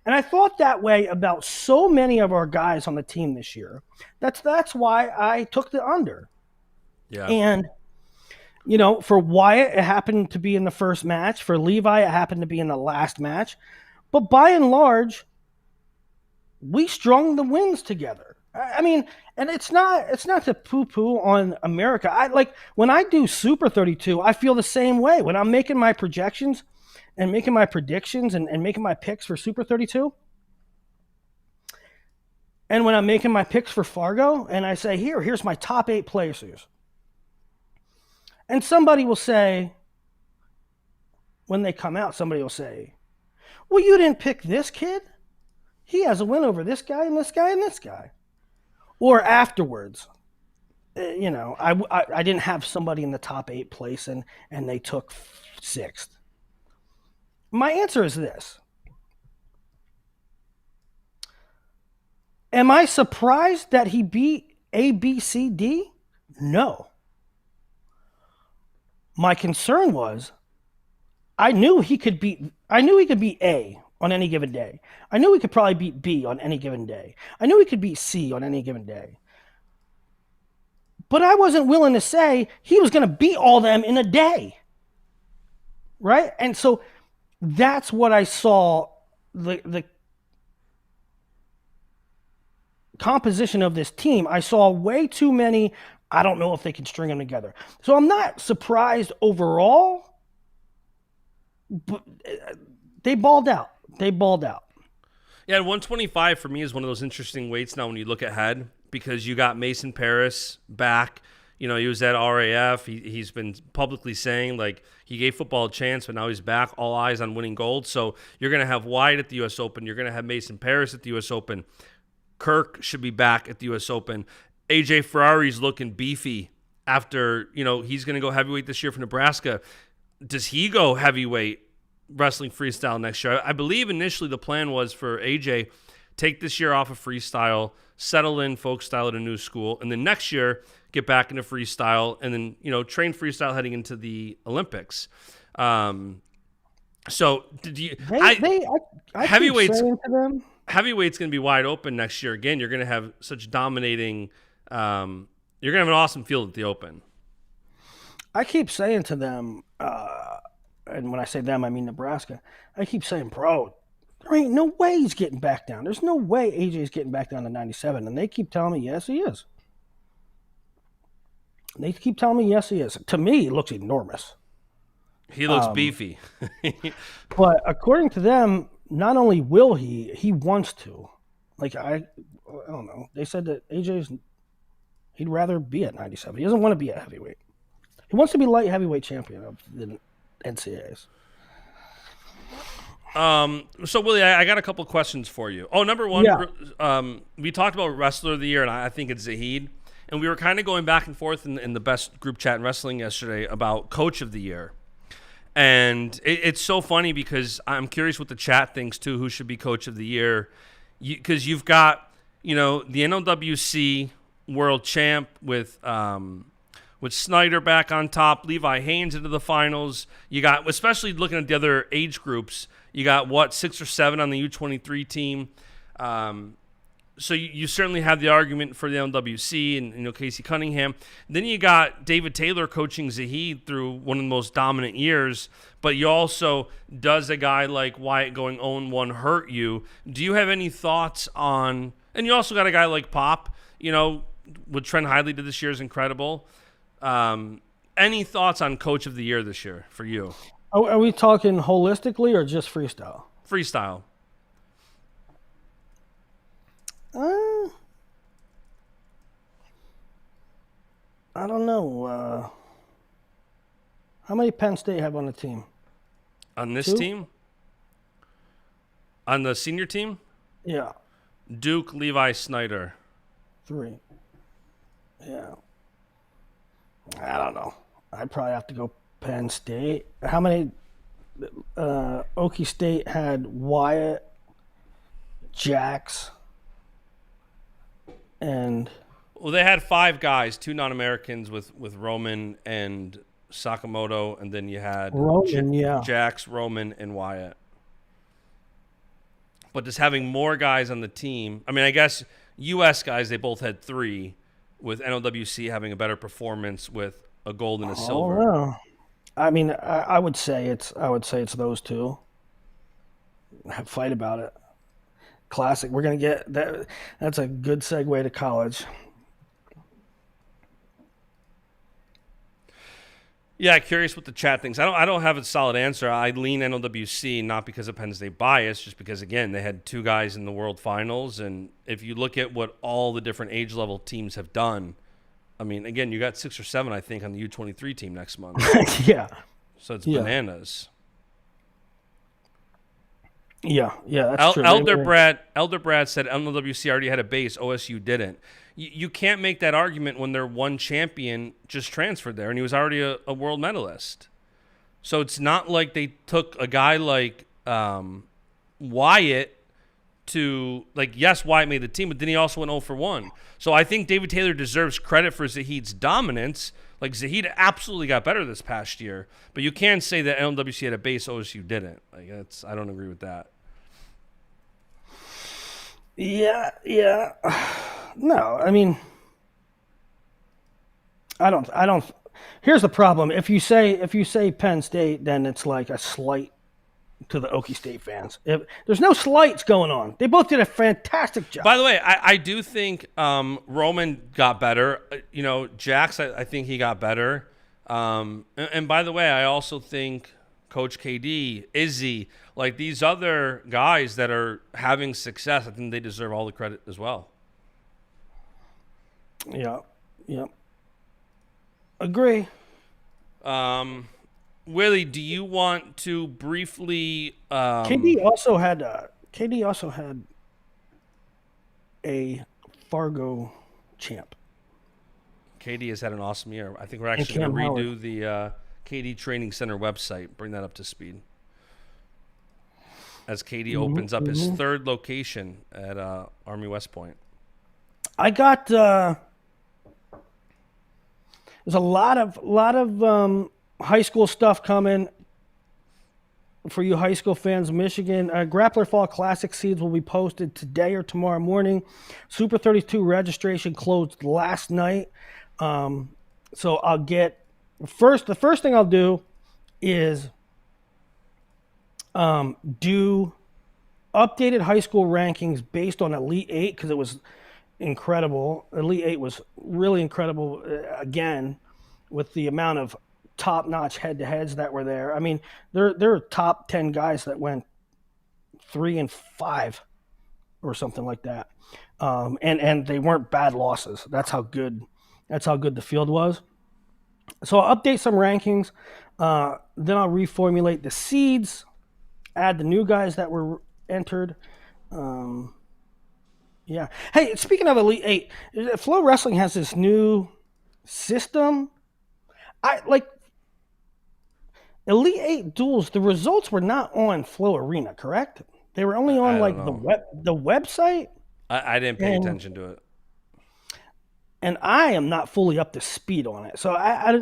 And I thought that way about so many of our guys on the team this year. That's why I took the under. Yeah. And... for Wyatt, it happened to be in the first match. For Levi, it happened to be in the last match. But by and large, we strung the wins together. I mean, and it's not to poo-poo on America. When I do Super 32, I feel the same way. When I'm making my projections and making my predictions and making my picks for Super 32, and when I'm making my picks for Fargo, and I say, here's my top 8 placers. And somebody will say, when they come out, somebody will say, well, you didn't pick this kid? He has a win over this guy and this guy and this guy. Or afterwards, I didn't have somebody in the top 8 place and they took 6th. My answer is this. Am I surprised that he beat A, B, C, D? No. My concern was, I knew he could beat A on any given day. I knew he could probably beat B on any given day. I knew he could beat C on any given day. But I wasn't willing to say he was going to beat all them in a day. Right? And so that's what I saw the composition of this team. I saw way too many. I don't know if they can string them together. So I'm not surprised overall, but they balled out. Yeah, 125 for me is one of those interesting weights now when you look ahead because you got Mason Paris back. He was at RAF. He's been publicly saying, like, he gave football a chance, but now he's back, all eyes on winning gold. So you're going to have Wyatt at the U.S. Open. You're going to have Mason Paris at the U.S. Open. Kirk should be back at the U.S. Open. AJ Ferrari's looking beefy after, he's going to go heavyweight this year for Nebraska. Does he go heavyweight wrestling freestyle next year? I believe initially the plan was for AJ, take this year off of freestyle, settle in folk style at a new school, and then next year get back into freestyle, and then, train freestyle heading into the Olympics. So did you? I heavyweight's keep saying to them, heavyweight's going to be wide open next year. Again, you're going to have such dominating. You're going to have an awesome field at the Open. I keep saying to them, and when I say them, I mean Nebraska. I keep saying, bro, there ain't no way he's getting back down. There's no way AJ's getting back down to 97, and they keep telling me, yes, he is. They keep telling me, yes, he is. To me, he looks enormous. He looks beefy. But according to them, not only will he wants to. Like, I don't know. They said that he'd rather be at 97. He doesn't want to be at heavyweight. He wants to be light heavyweight champion of the NCAAs. So, Willie, I got a couple questions for you. Oh, number one, we talked about Wrestler of the Year, and I think it's Zahid. And we were kind of going back and forth in the best group chat in wrestling yesterday about Coach of the Year. And it's so funny because I'm curious what the chat thinks, too, who should be Coach of the Year. Because you've got, the NLWC World Champ with Snyder back on top, Levi Haynes into the finals. You got, especially looking at the other age groups, you got, 6 or 7 on the U23 team. So you certainly have the argument for the NLWC and Casey Cunningham. Then you got David Taylor coaching Zahid through one of the most dominant years, but you also, does a guy like Wyatt going 0-1 hurt you? Do you have any thoughts on, and you also got a guy like Pop, what Trent Hidlay did this year is incredible. Any thoughts on Coach of the Year this year for you? Are we talking holistically or just freestyle? Freestyle. I don't know. How many Penn State have on the team? On this 2? team? On the senior team? Yeah. Duke, Levi, Snyder. 3. Yeah. I don't know. I'd probably have to go Penn State. How many? Okie State had Wyatt, Jax, and... Well, they had 5 guys, 2 non-Americans with Roman and Sakamoto, and then you had Jax, Roman, and Wyatt. But just having more guys on the team, I mean, I guess U.S. guys, they both had 3, with NLWC having a better performance with a gold and a silver. No. I mean, I would say it's those 2. Fight about it. Classic. We're gonna get that. That's a good segue to college. Yeah, curious what the chat thinks. I don't have a solid answer. I lean NLWC not because of Penn State bias, just because, again, they had 2 guys in the World Finals. And if you look at what all the different age level teams have done, I mean, again, you got 6 or 7, I think, on the U23 team next month. Yeah. So it's bananas. Yeah, that's true. Elder Brad said NLWC already had a base, OSU didn't. You can't make that argument when their one champion just transferred there, and he was already a world medalist. So it's not like they took a guy like Wyatt to, like, yes, Wyatt made the team, but then he also went 0-for-1. So I think David Taylor deserves credit for Zahid's dominance. Like, Zahid absolutely got better this past year, but you can't say that NLWC had a base, OSU didn't. Like, I don't agree with that. Yeah. No, I mean, I don't. Here's the problem. If you say Penn State, then it's like a slight to the Okie State fans. There's no slights going on. They both did a fantastic job. By the way, I do think Roman got better. Jax, I think he got better. And by the way, I also think Coach KD, Izzy, like these other guys that are having success, I think they deserve all the credit as well. Yeah. Agree. Willie, do you want to briefly? KD also had a Fargo champ. KD has had an awesome year. I think we're actually Cam going to Howard. redo the KD Training Center website, bring that up to speed. As KD opens up his third location at Army West Point. I got there's a lot of high school stuff coming for you high school fans of Michigan. Grappler Fall Classic seeds will be posted today or tomorrow morning. Super 32 registration closed last night. So I'll get the first thing I'll do is do updated high school rankings based on Elite 8 because it was incredible. Elite 8 was really incredible again with the amount of top-notch head-to-heads that were there. I mean, there are top 10 guys that went 3-5 or something like that, and they weren't bad losses. That's how good the field was. So I'll update some rankings. Then I'll reformulate the seeds, add the new guys that were entered. Yeah. Hey, speaking of Elite 8, Flow Wrestling has this new system. Elite 8 duels, the results were not on Flow Arena, correct? They were only on the website. I didn't pay attention to it. And I am not fully up to speed on it. So I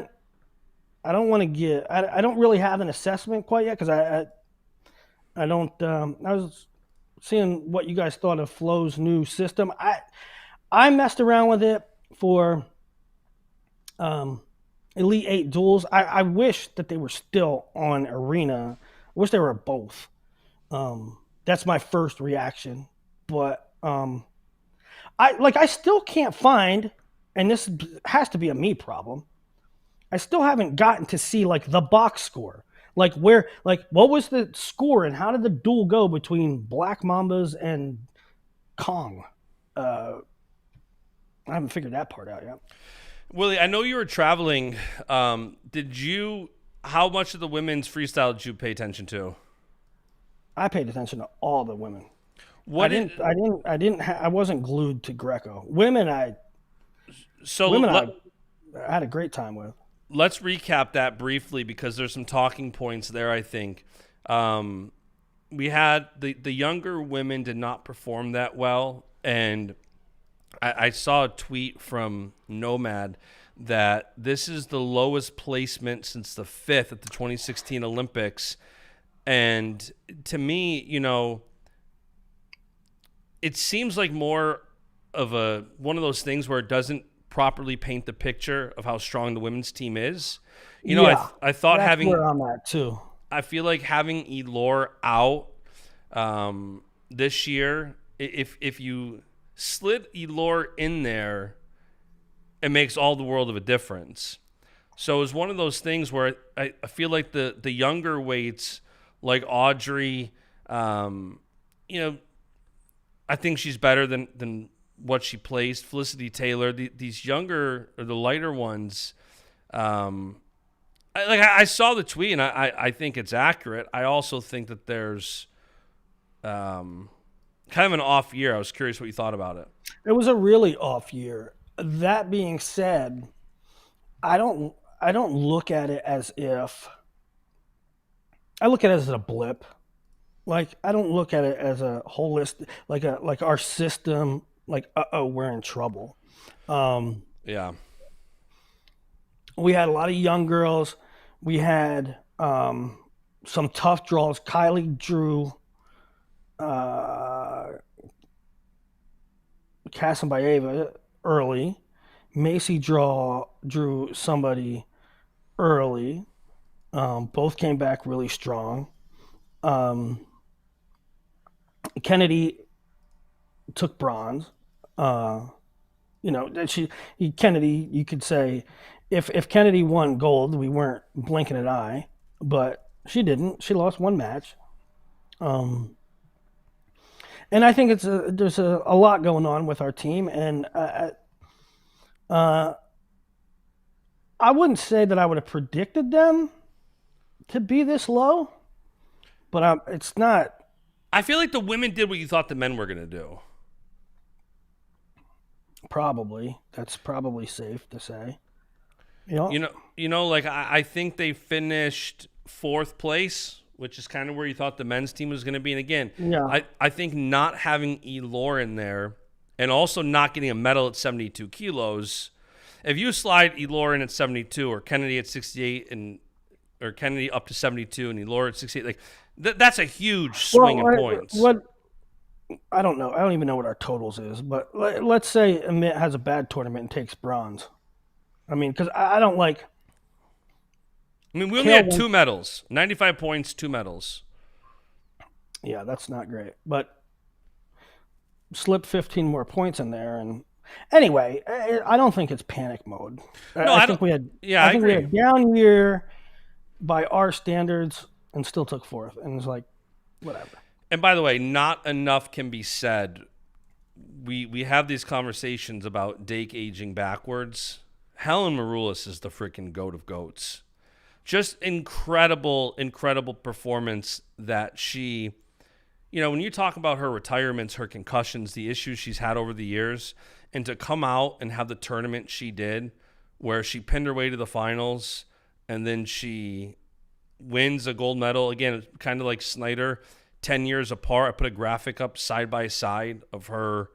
don't want to get I don't really have an assessment quite yet because I don't I was seeing what you guys thought of Flow's new system. I messed around with it for Elite 8 duels. I wish that they were still on Arena. I wish they were both. That's my first reaction. But I still can't find, and this has to be a me problem, I still haven't gotten to see like the box score. What was the score and how did the duel go between Black Mambas and Kong? I haven't figured that part out yet. Willie, I know you were traveling. How much of the women's freestyle did you pay attention to? I paid attention to all the women. I wasn't glued to Greco. Women I had a great time with. Let's recap that briefly because there's some talking points there, I think. We had the younger women did not perform that well, and I saw a tweet from Nomad that this is the lowest placement since the 5th at the 2016 Olympics. And to me, it seems like more of one of those things where it doesn't properly paint the picture of how strong the women's team is. I thought that's having where I'm at too. I feel like having Elor out this year, if you slid Elor in there, it makes all the world of a difference. So it was one of those things where I feel like the younger weights, like Audrey, I think she's better than what she placed. Felicity Taylor, these younger or the lighter ones. I saw the tweet and I think it's accurate. I also think that there's kind of an off year. I was curious what you thought about it. It was a really off year. That being said, I don't look at it as if I look at it as a blip. Like I don't look at it as a holistic, like our system. Like we're in trouble. Yeah. We had a lot of young girls. We had some tough draws. Kylie drew Kasimbaeva early. Macy drew somebody early. Both came back really strong. Kennedy took bronze. Kennedy, you could say, if Kennedy won gold, we weren't blinking an eye, but she didn't. She lost one match. And I think there's a lot going on with our team, and I wouldn't say that I would have predicted them to be this low, but it's not. I feel like the women did what you thought the men were going to do. Probably. That's probably safe to say. You know? Like I think they finished fourth place, which is kind of where you thought the men's team was going to be. And again, Yeah. I think not having Elor in there and also not getting a medal at 72 kilos. If you slide Elor in at 72 or Kennedy at 68 or Kennedy up to 72 and Elor at 68, like that's a huge swing in points. What I don't know. I don't even know what our totals is, but let's say Amit has a bad tournament and takes bronze. I mean, because I don't like. I mean, we only had 2 medals, 95 points, 2 medals. Yeah, that's not great. But slip 15 more points in there, and anyway, I don't think it's panic mode. No, I think we had. Yeah, I think agree. we had a down year by our standards, and still took fourth, and it's like, whatever. And by the way, not enough can be said. We have these conversations about Dake aging backwards. Helen Maroulis is the freaking goat of goats. Just incredible performance that she, when you talk about her retirements, her concussions, the issues she's had over the years, and to come out and have the tournament she did where she pinned her way to the finals and then she wins a gold medal. Again, kind of like Snyder, 10 years apart. I put a graphic up side by side of her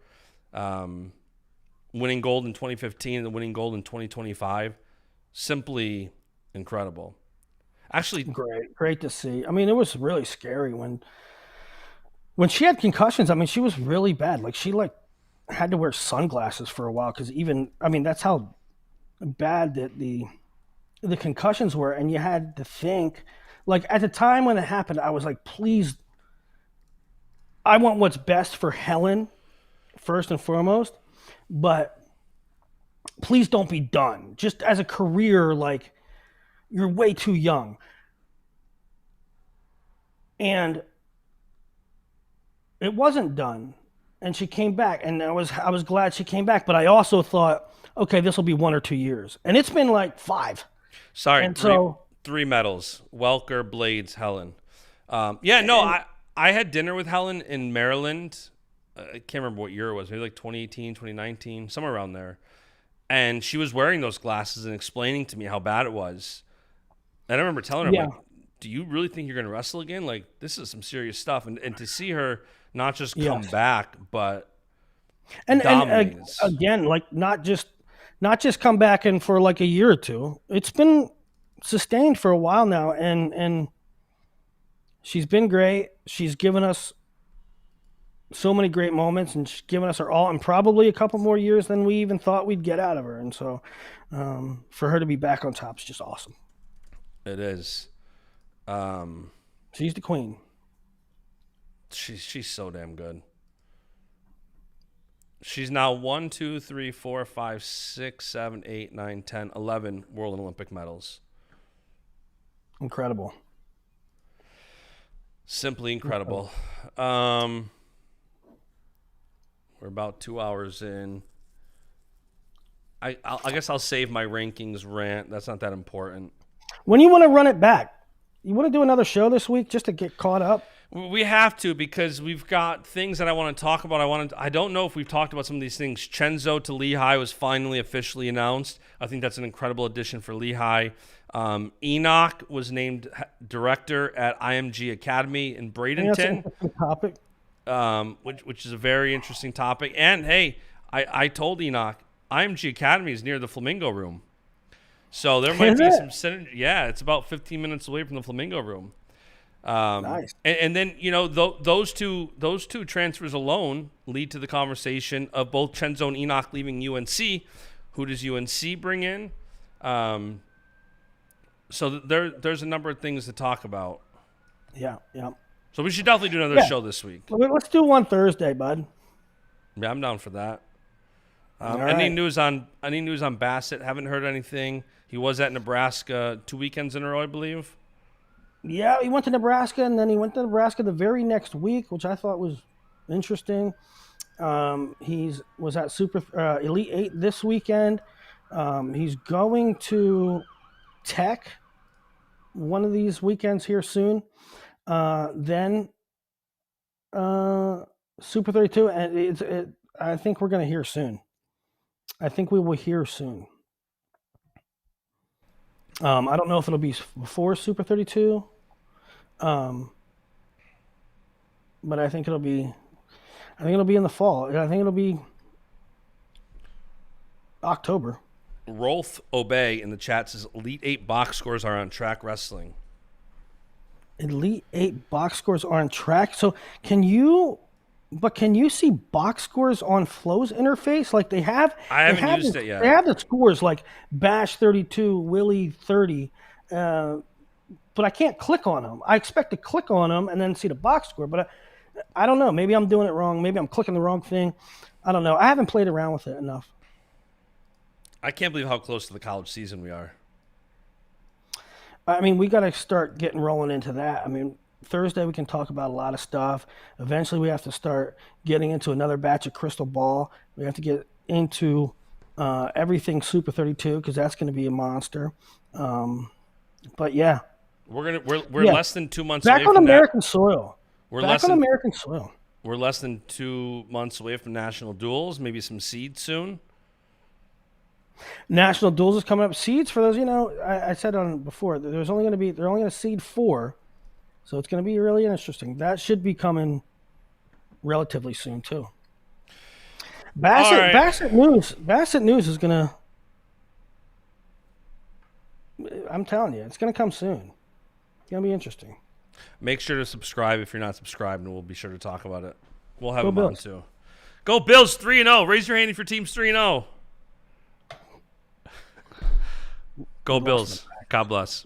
winning gold in 2015 and winning gold in 2025. Simply incredible. Actually, great to see. I mean, it was really scary when she had concussions. I mean, she was really bad. Like she had to wear sunglasses for a while because that's how bad that the concussions were. And you had to think, like at the time when it happened, I was like, please, I want what's best for Helen first and foremost, but please don't be done. Just as a career, like you're way too young. And it wasn't done. And she came back, and I was glad she came back, but I also thought, okay, this will be 1 or 2 years. And it's been like 5. Sorry, and three medals. Welker, Blades, Helen. I had dinner with Helen in Maryland. I can't remember what year it was. Maybe like 2018, 2019, somewhere around there. And she was wearing those glasses and explaining to me how bad it was. And I remember telling her, like, do you really think you're going to wrestle again? Like, this is some serious stuff. And to see her not just come back, but dominate. And again, like not just come back in for like a year or two. It's been sustained for a while now, and she's been great. She's given us so many great moments, and she's given us her all, and probably a couple more years than we even thought we'd get out of her. And so, for her to be back on top is just awesome. It is. She's the queen. She's so damn good. She's now 1, 2, 3, 4, 5, 6, 7, 8, 9, 10, 11 World and Olympic medals. Incredible. Simply incredible. We're about 2 hours in. I guess I'll save my rankings rant. That's not that important. When you want to run it back? You want to do another show this week just to get caught up? We have to, because we've got things that I want to talk about. I don't know if we've talked about some of these things. Chenzo to Lehigh was finally officially announced. I think that's an incredible addition for Lehigh. Enoch was named director at IMG Academy in Bradenton. That's an interesting topic. Which is a very interesting topic. And hey, I told Enoch, IMG Academy is near the Flamingo Room. So there might be some synergy. Yeah, it's about 15 minutes away from the Flamingo Room. Nice. And then, those two transfers alone lead to the conversation of both Chenzo and Enoch leaving UNC. Who does UNC bring in? So there's a number of things to talk about. Yeah. So we should definitely do another show this week. Let's do one Thursday, bud. Yeah, I'm down for that. Right. Any news on Bassett? Haven't heard anything. He was at Nebraska 2 weekends in a row, I believe. Yeah, he went to Nebraska, and then he went to Nebraska the very next week, which I thought was interesting. He was at Elite 8 this weekend. He's going to Tech one of these weekends here soon. Then Super 32, and I think we're going to hear soon. I think we will hear soon. I don't know if it'll be before Super 32, but I think it'll be. I think it'll be in the fall. I think it'll be October. Rolf Obey in the chat says Elite 8 box scores are on Track Wrestling. Elite 8 box scores are on track. So can you see box scores on Flow's interface? Like they have. I haven't used it yet. They have the scores like Basch 32, Willie 30, but I can't click on them. I expect to click on them and then see the box score, but I don't know. Maybe I'm doing it wrong. Maybe I'm clicking the wrong thing. I don't know. I haven't played around with it enough. I can't believe how close to the college season we are. I mean, we got to start getting rolling into that. I mean, Thursday we can talk about a lot of stuff. Eventually we have to start getting into another batch of Crystal Ball. We have to get into everything Super 32 because that's going to be a monster. But yeah. We're less than 2 months back away on from American soil. We're back on American soil. We're less than 2 months away from national duels, maybe some seeds soon. National duels is coming up. Seeds for those, I said on before, they're only going to seed 4. So it's going to be really interesting. That should be coming relatively soon too. Bassett News is going to, I'm telling you, it's going to come soon. It's going to be interesting. Make sure to subscribe if you're not subscribed, and we'll be sure to talk about it. We'll have Go them on Bills. too. Go Bills 3-0. Raise your hand if your team's 3-0. Go Bills. God bless.